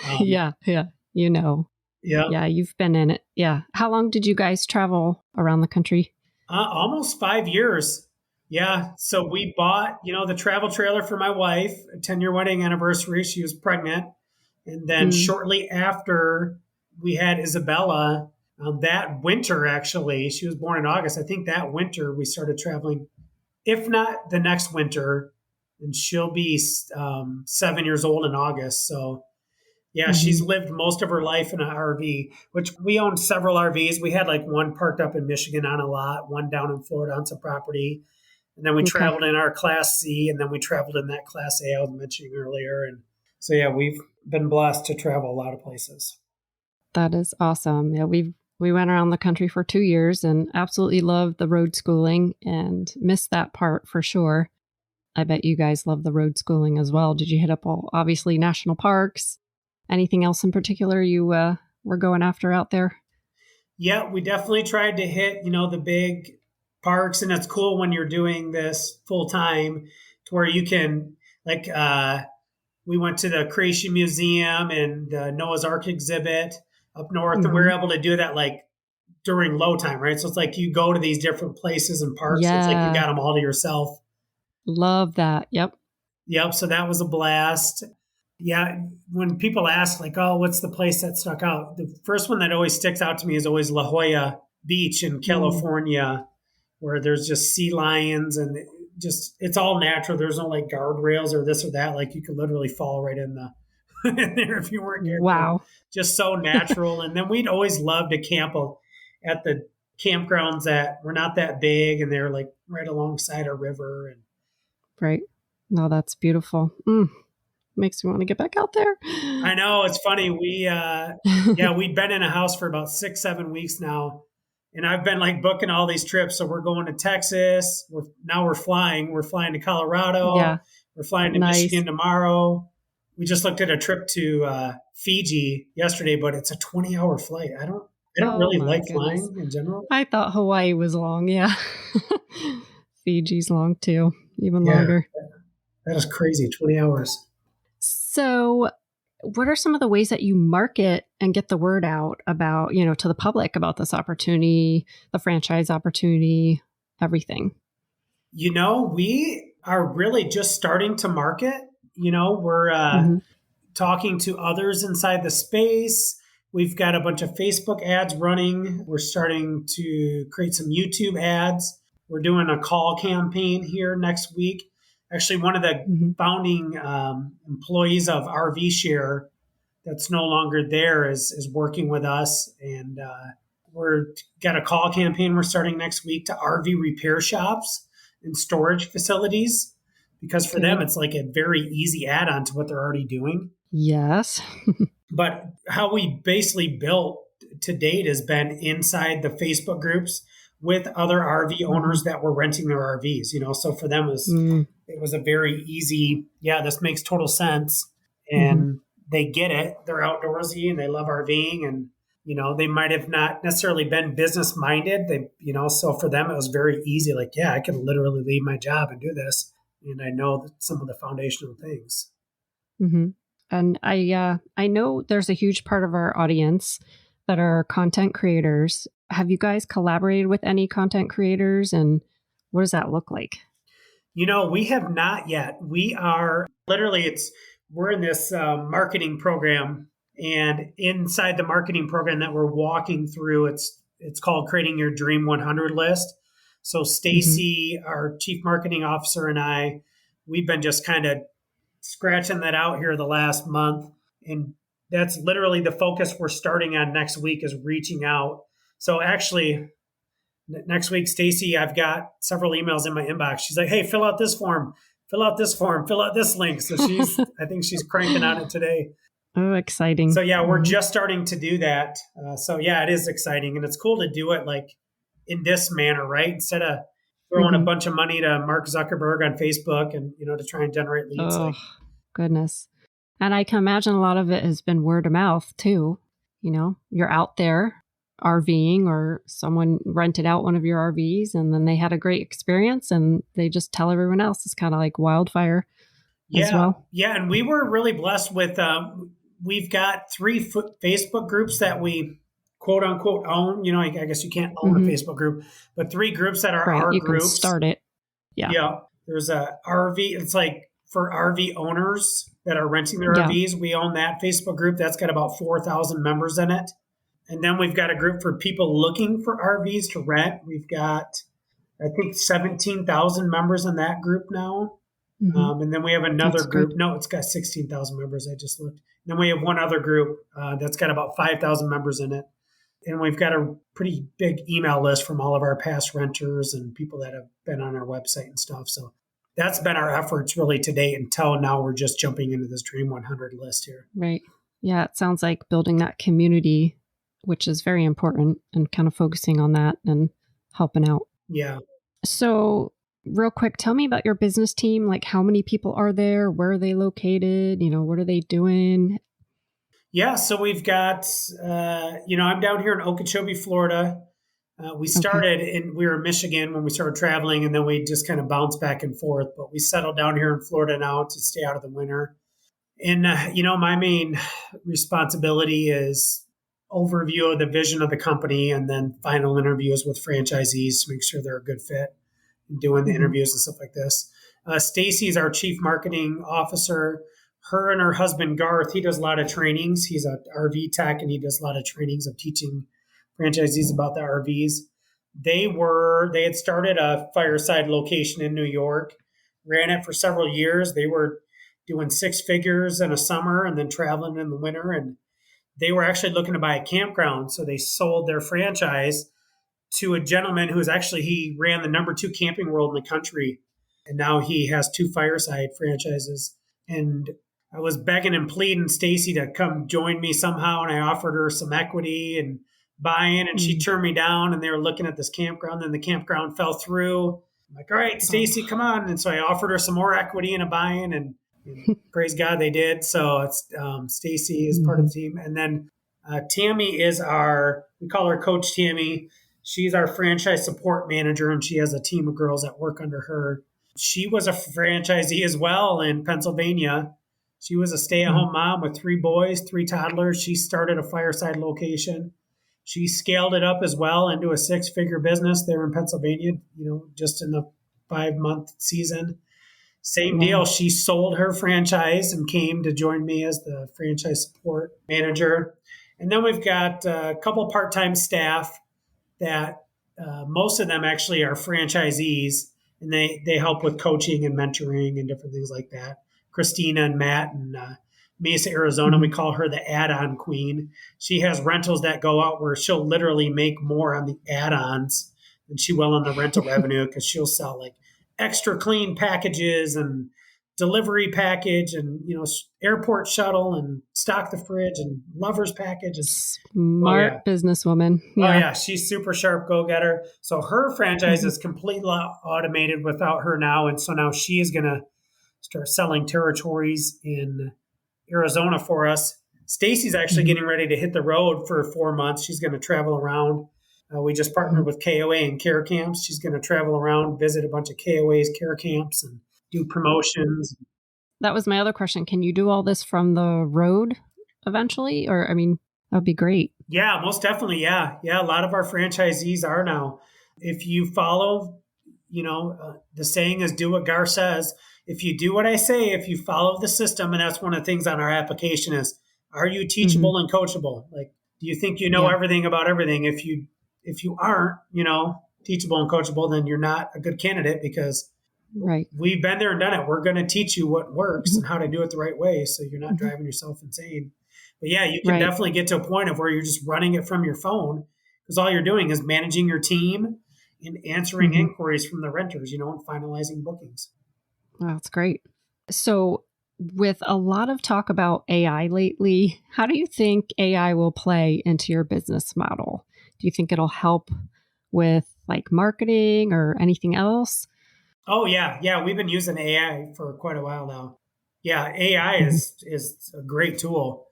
Um, Yeah, yeah. You know, yeah, yeah, you've been in it. Yeah. How long did you guys travel around the country? almost 5 years. Yeah. So we bought, the travel trailer for my wife, a 10-year wedding anniversary. She was pregnant. And then Mm. shortly after we had Isabella, that winter, actually, she was born in August. I think that winter we started traveling, if not the next winter. And she'll be 7 years old in August. So, yeah, she's Hmm. lived most of her life in an RV, which we own several RVs. We had like one parked up in Michigan on a lot, one down in Florida on some property. And then we Okay. traveled in our Class C, and then we traveled in that Class A I was mentioning earlier. And so, yeah, we've been blessed to travel a lot of places. That is awesome. Yeah, we went around the country for 2 years and absolutely loved the road schooling and missed that part for sure. I bet you guys love the road schooling as well. Did you hit up all obviously national parks? Anything else in particular you were going after out there? Yeah, we definitely tried to hit, the big parks. And it's cool when you're doing this full time to where you can, like, we went to the Creation Museum and the Noah's Ark exhibit up north, and we were Hmm. able to do that like during low time, right? So it's like you go to these different places and parks. It's like you Yeah, got them all to yourself. love that. Yep. Yep. So that was a blast. Yeah. When people ask, like, oh, what's the place that stuck out? The first one that always sticks out to me is always La Jolla Beach in Mm. California, where there's just sea lions and just, it's all natural. There's no like guardrails or this or that. Like you could literally fall right in the, in there if you weren't careful. Wow. Just so natural. And then we'd always love to camp at the campgrounds that were not that big and they're like right alongside a river. And Right. No, that's beautiful. Makes me want to get back out there. I know it's funny. Yeah, we've been in a house for about 6, 7 weeks now, and I've been like booking all these trips. So we're going to Texas. We're flying. We're flying to Colorado. Yeah. We're flying to Nice. Michigan tomorrow. We just looked at a trip to Fiji yesterday, but it's a 20-hour flight. I don't Oh really my like goodness. flying in general. I thought Hawaii was long. Yeah. Fiji's long too, even Yeah, longer. that is crazy. 20 hours. So, what are some of the ways that you market and get the word out about, to the public about this opportunity, the franchise opportunity, everything? We are really just starting to market. We're Hmm. talking to others inside the space. We've got a bunch of Facebook ads running. We're starting to create some YouTube ads. We're doing a call campaign here next week. Actually, one of the Hmm. founding employees of RV Share that's no longer there is working with us, and we're got a call campaign we're starting next week to RV repair shops and storage facilities, because for them Good. it's like a very easy add-on to what they're already doing. Yes. But how we basically built to date has been inside the Facebook groups with other RV Hmm. owners that were renting their RVs. So for them Mm. it was a very easy, yeah, this makes total sense. Hmm. And they get it. They're outdoorsy and they love RVing, and they might have not necessarily been business minded. So for them it was very easy. Like, yeah, I can literally leave my job and do this. And I know some of the foundational things. Hmm. And I know there's a huge part of our audience that are content creators. Have you guys collaborated with any content creators, and what does that look like? We have not yet. We are literally, we're in this marketing program, and inside the marketing program that we're walking through, it's called Creating Your Dream 100 List. So Hmm. Stacy, our chief marketing officer, and I, we've been just kind of scratching that out here the last month, and that's literally the focus we're starting on next week is reaching out. So actually, next week, Stacy, I've got several emails in my inbox. She's like, "Hey, fill out this form, fill out this form, fill out this link." So I think she's cranking on it today. Oh, exciting. So yeah, we're Hmm. just starting to do that. So yeah, it is exciting, and it's cool to do it like in this manner, right? Instead of throwing a bunch of money to Mark Zuckerberg on Facebook and, to try and generate leads. Oh, goodness. And I can imagine a lot of it has been word of mouth too. You're out there RVing or someone rented out one of your RVs and then they had a great experience and they just tell everyone else. It's kind of like wildfire as well. Yeah. And we were really blessed with, we've got 3 Facebook groups that we quote unquote own. I guess you can't own a Facebook group, but 3 groups that are our you groups. Can start it. Yeah. Yeah. There's a RV. It's like for RV owners that are renting their RVs. We own that Facebook group. That's got about 4,000 members in it. And then we've got a group for people looking for RVs to rent. We've got, I think, 17,000 members in that group now. And then we have another group. Good. No, it's got 16,000 members. I just looked. And then we have one other group that's got about 5,000 members in it. And we've got a pretty big email list from all of our past renters and people that have been on our website and stuff. So that's been our efforts really to date until now. We're just jumping into this Dream 100 list here. Right. Yeah. It sounds like building that community, which is very important, and kind of focusing on that and helping out. Yeah. So real quick, tell me about your business team. Like how many people are there? Where are they located? What are they doing? Yeah. So we've got, I'm down here in Okeechobee, Florida. We started we were in Michigan when we started traveling, and then we just kind of bounced back and forth. But we settled down here in Florida now to stay out of the winter. And, my main responsibility is overview of the vision of the company and then final interviews with franchisees to make sure they're a good fit and doing the interviews and stuff like this. Stacy is our chief marketing officer. Her and her husband, Garth, he does a lot of trainings. He's an RV tech and he does a lot of trainings of teaching franchisees about the RVs. They had started a Fireside location in New York, ran it for several years. They were doing 6 figures in a summer and then traveling in the winter. And they were actually looking to buy a campground. So they sold their franchise to a gentleman he ran the number 2 camping world in the country. And now he has 2 Fireside franchises. And I was begging and pleading Stacy to come join me somehow. And I offered her some equity and buy-in, and she turned me down, and they were looking at this campground. Then the campground fell through. I'm like, all right, Stacy, come on. And so I offered her some more equity and a buy-in, and praise God they did. So it's Stacy is part of the team. And then Tammy is we call her Coach Tammy. She's our franchise support manager, and she has a team of girls that work under her. She was a franchisee as well in Pennsylvania. She was a stay-at-home mom with 3 boys, 3 toddlers. She started a Fireside location. She scaled it up as well into a 6-figure business there in Pennsylvania, just in the 5-month season. Same deal. She sold her franchise and came to join me as the franchise support manager. And then we've got a couple part-time staff that most of them actually are franchisees, and they help with coaching and mentoring and different things like that. Christina and Matt in Mesa, Arizona, we call her the add-on queen. She has rentals that go out where she'll literally make more on the add-ons than she will on the rental revenue, because she'll sell like extra clean packages and delivery package and, airport shuttle and stock the fridge and lovers package. And, Smart businesswoman. Yeah. Oh yeah. She's super sharp go-getter. So her franchise is completely automated without her now. And so now she is going to start selling territories in Arizona for us. Stacy's actually getting ready to hit the road for 4 months. She's going to travel around. We just partnered with KOA and care camps. She's going to travel around, visit a bunch of KOAs, care camps, and do promotions. That was my other question. Can you do all this from the road eventually? Or, that would be great. Yeah, most definitely. Yeah. Yeah. A lot of our franchisees are now. If you follow, the saying is do what Garr says. If you do what I say, if you follow the system, and that's one of the things on our application is, are you teachable and coachable? Like, do you think you know everything about everything? If you aren't, teachable and coachable, then you're not a good candidate, because we've been there and done it. We're going to teach you what works and how to do it the right way, so you're not driving yourself insane. But yeah, you can definitely get to a point of where you're just running it from your phone, because all you're doing is managing your team and answering inquiries from the renters, and finalizing bookings. Wow, that's great. So with a lot of talk about AI lately, how do you think AI will play into your business model? Do you think it'll help with like marketing or anything else? Oh yeah, yeah. We've been using AI for quite a while now. Yeah, AI Mhm. is a great tool.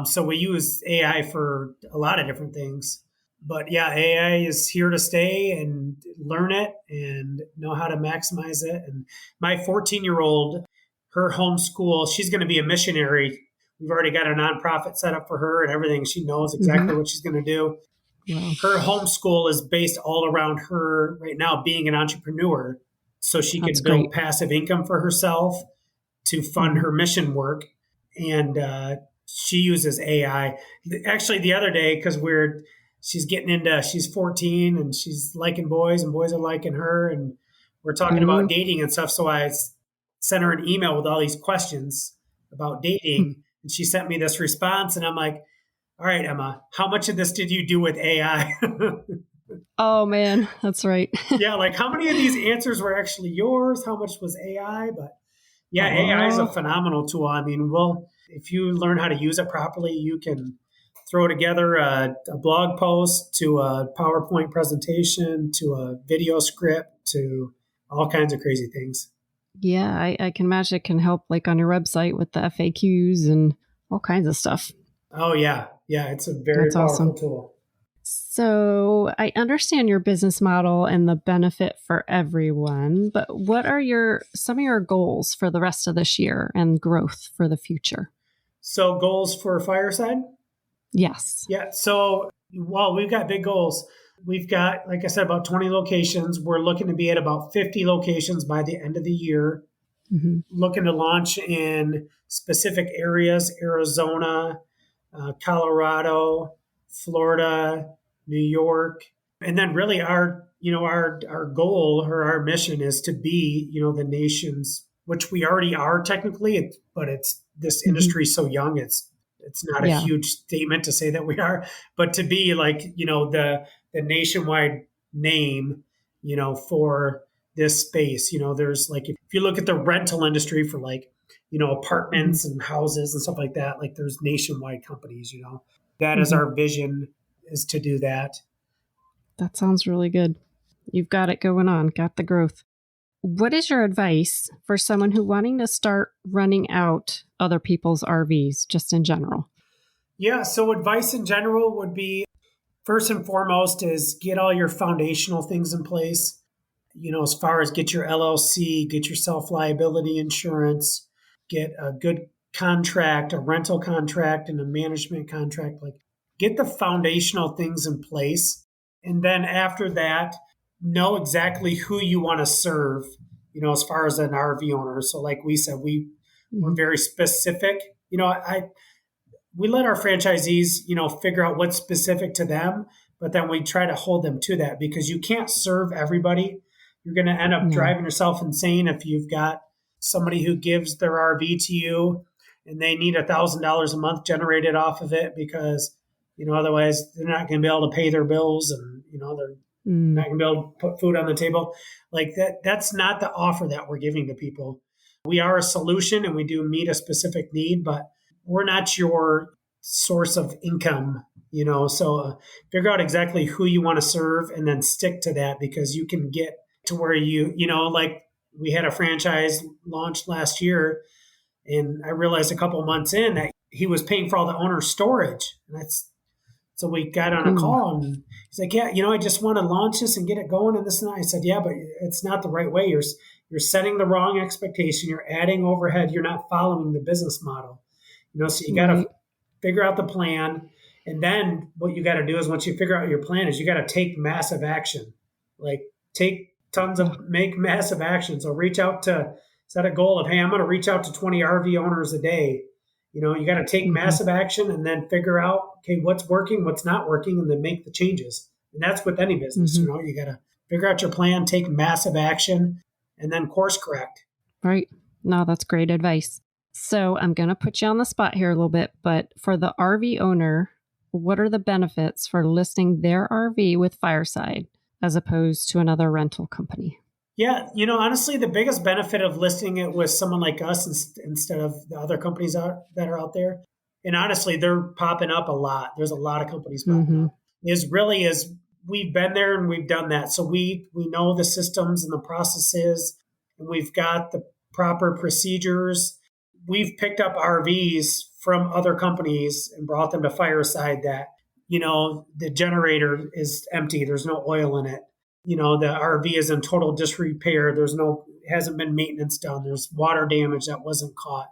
So we use AI for a lot of different things. But yeah, AI is here to stay, and learn it and know how to maximize it. And my 14-year-old, her homeschool, she's going to be a missionary. We've already got a nonprofit set up for her and everything. She knows exactly Mhm. what she's going to do. Wow. Her homeschool is based all around her right now being an entrepreneur, so she That's can great. build passive income for herself to fund Mhm. her mission work. And she uses AI. Actually, the other day, because she's 14 and she's liking boys and boys are liking her. And we're talking about Mhm. dating and stuff. So I sent her an email with all these questions about dating. And she sent me this response. And I'm like, all right, Emma, how much of this did you do with AI? Oh man, that's right. Yeah, like how many of these answers were actually yours? How much was AI? But yeah, AI is a Oh, phenomenal tool. I mean, well, if you learn how to use it properly, you can throw together a blog post to a PowerPoint presentation to a video script to all kinds of crazy things. yeah, I can imagine it can help like on your website with the FAQs and all kinds of stuff. Oh, yeah. Yeah, it's a very That's powerful awesome. tool. So I understand your business model and the benefit for everyone, but what are some of your goals for the rest of this year and growth for the future? So, goals for Fireside? Yes. Yeah. So, well, we've got big goals. We've got, like I said, about 20 locations. We're looking to be at about 50 locations by the end of the year. Hmm. Looking to launch in specific areas: Arizona, Colorado, Florida, New York. And then really our goal or our mission is to be, the nation's, which we already are technically, but it's this Hmm. industry is so young, it's not a Yeah. huge statement to say that we are, but to be like, the nationwide name, for this space. There's like, if you look at the rental industry for like, Hmm. apartments and houses and stuff like that, like there's nationwide companies, that is Hmm. our vision, is to do that. That sounds really good. You've got it going on, got the growth. What is your advice for someone who wanting to start running out other people's RVs just in general? Yeah. So advice in general would be, first and foremost, is get all your foundational things in place. As far as get your LLC, get your self liability insurance, get a good contract, a rental contract, and a management contract. Like, get the foundational things in place. And then after that, know exactly who you want to serve, as far as an RV owner. So, like we said, we're Hmm. very specific. We let our franchisees, figure out what's specific to them, but then we try to hold them to that, because you can't serve everybody. You're going to end up No. driving yourself insane if you've got somebody who gives their RV to you and they need $1,000 a month generated off of it, because, otherwise they're not going to be able to pay their bills, and, they're Mm. not going to be able to put food on the table. Like that's not the offer that we're giving to people. We are a solution and we do meet a specific need, but we're not your source of income, so figure out exactly who you want to serve and then stick to that, because you can get to where like we had a franchise launch last year, and I realized a couple of months in that he was paying for all the owner's storage. And that's so we got on a Ooh. call, and he's like, yeah, I just want to launch this and get it going and this and that. I said, yeah, but it's not the right way. You're setting the wrong expectation. You're adding overhead. You're not following the business model. So you got to Right. figure out the plan. And then what you got to do is, once you figure out your plan, is you got to take massive action. Like, make massive action. So set a goal of, hey, I'm going to reach out to 20 RV owners a day. You got to take Hmm. massive action and then figure out, okay, what's working, what's not working, and then make the changes. And that's with any business. Hmm. You got to figure out your plan, take massive action, and then course correct. Right. No, that's great advice. So I'm going to put you on the spot here a little bit, but for the RV owner, what are the benefits for listing their RV with Fireside as opposed to another rental company? Yeah, honestly, the biggest benefit of listing it with someone like us instead of the other companies that are out there, and honestly, they're popping up a lot. There's a lot of companies popping Hmm. up. Is we've been there and we've done that. So we know the systems and the processes, and we've got the proper procedures. We've picked up RVs from other companies and brought them to Fireside that, the generator is empty. There's no oil in it. The RV is in total disrepair. Hasn't been maintenance done. There's water damage that wasn't caught.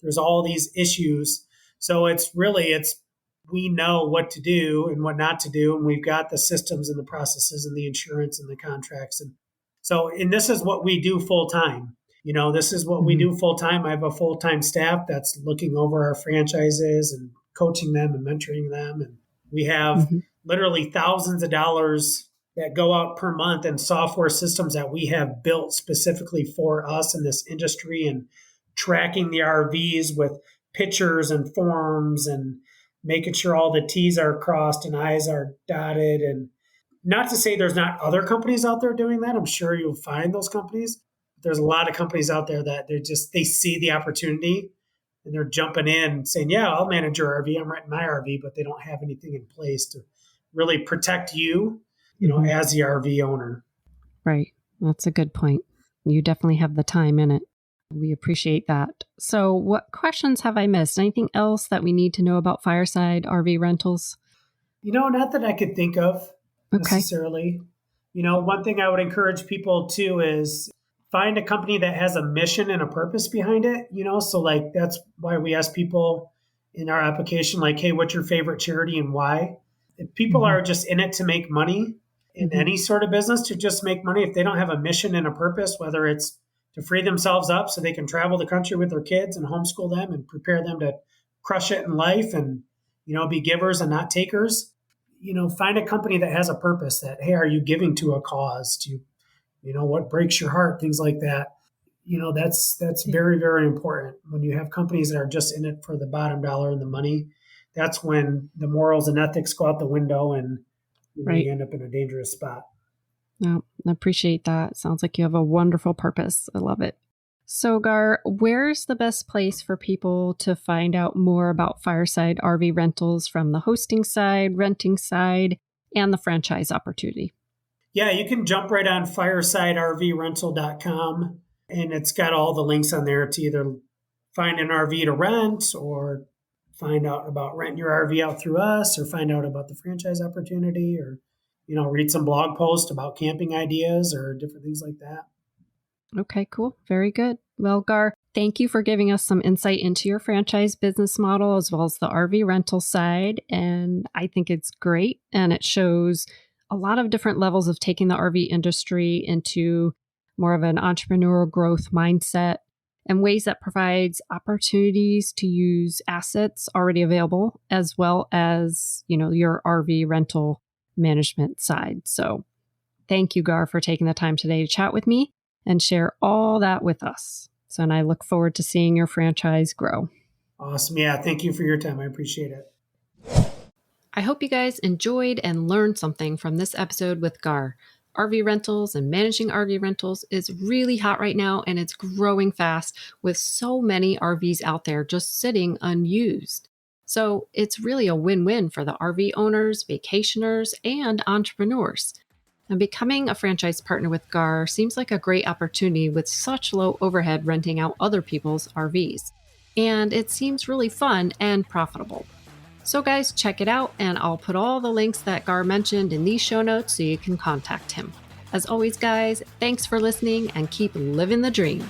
There's all these issues. So we know what to do and what not to do. And we've got the systems and the processes and the insurance and the contracts. And this is what we do full time. This is what we do full time. I have a full time staff that's looking over our franchises and coaching them and mentoring them. And we have literally thousands of dollars that go out per month in software systems that we have built specifically for us in this industry, and tracking the RVs with pictures and forms and making sure all the T's are crossed and I's are dotted. And not to say there's not other companies out there doing that. I'm sure you'll find those companies. There's a lot of companies out there that they see the opportunity and they're jumping in saying, yeah, I'll manage your RV. I'm renting my RV, but they don't have anything in place to really protect you, as the RV owner. Right. That's a good point. You definitely have the time in it. We appreciate that. So what questions have I missed? Anything else that we need to know about Fireside RV Rentals? Not that I could think of necessarily. One thing I would encourage people to is find a company that has a mission and a purpose behind it. So like that's why we ask people in our application, like, hey, what's your favorite charity and why? If people are just in it to make money in any sort of business, to just make money, if they don't have a mission and a purpose, whether it's to free themselves up so they can travel the country with their kids and homeschool them and prepare them to crush it in life and, be givers and not takers, find a company that has a purpose that, hey, are you giving to a cause? Do you, what breaks your heart? Things like that. That's very, very important. When you have companies that are just in it for the bottom dollar and the money, that's when the morals and ethics go out the window and you end up in a dangerous spot. No, I appreciate that. Sounds like you have a wonderful purpose. I love it. So, Garr, where's the best place for people to find out more about Fireside RV Rentals from the hosting side, renting side, and the franchise opportunity? Yeah, you can jump right on firesidrvrental.com, and it's got all the links on there to either find an RV to rent or find out about renting your RV out through us, or find out about the franchise opportunity, or read some blog posts about camping ideas or different things like that. Okay, cool. Very good. Well, Garr, thank you for giving us some insight into your franchise business model as well as the RV rental side. And I think it's great. And it shows a lot of different levels of taking the RV industry into more of an entrepreneurial growth mindset and ways that provides opportunities to use assets already available, as well as, your RV rental management side. So thank you, Garr, for taking the time today to chat with me and share all that with us. So, and I look forward to seeing your franchise grow. Awesome. Yeah. Thank you for your time. I appreciate it. I hope you guys enjoyed and learned something from this episode with Garr. RV rentals and managing RV rentals is really hot right now, and it's growing fast with so many RVs out there just sitting unused. So it's really a win-win for the RV owners, vacationers, and entrepreneurs. And becoming a franchise partner with Garr seems like a great opportunity with such low overhead renting out other people's RVs. And it seems really fun and profitable. So guys, check it out, and I'll put all the links that Garr mentioned in these show notes so you can contact him. As always, guys, thanks for listening and keep living the dream.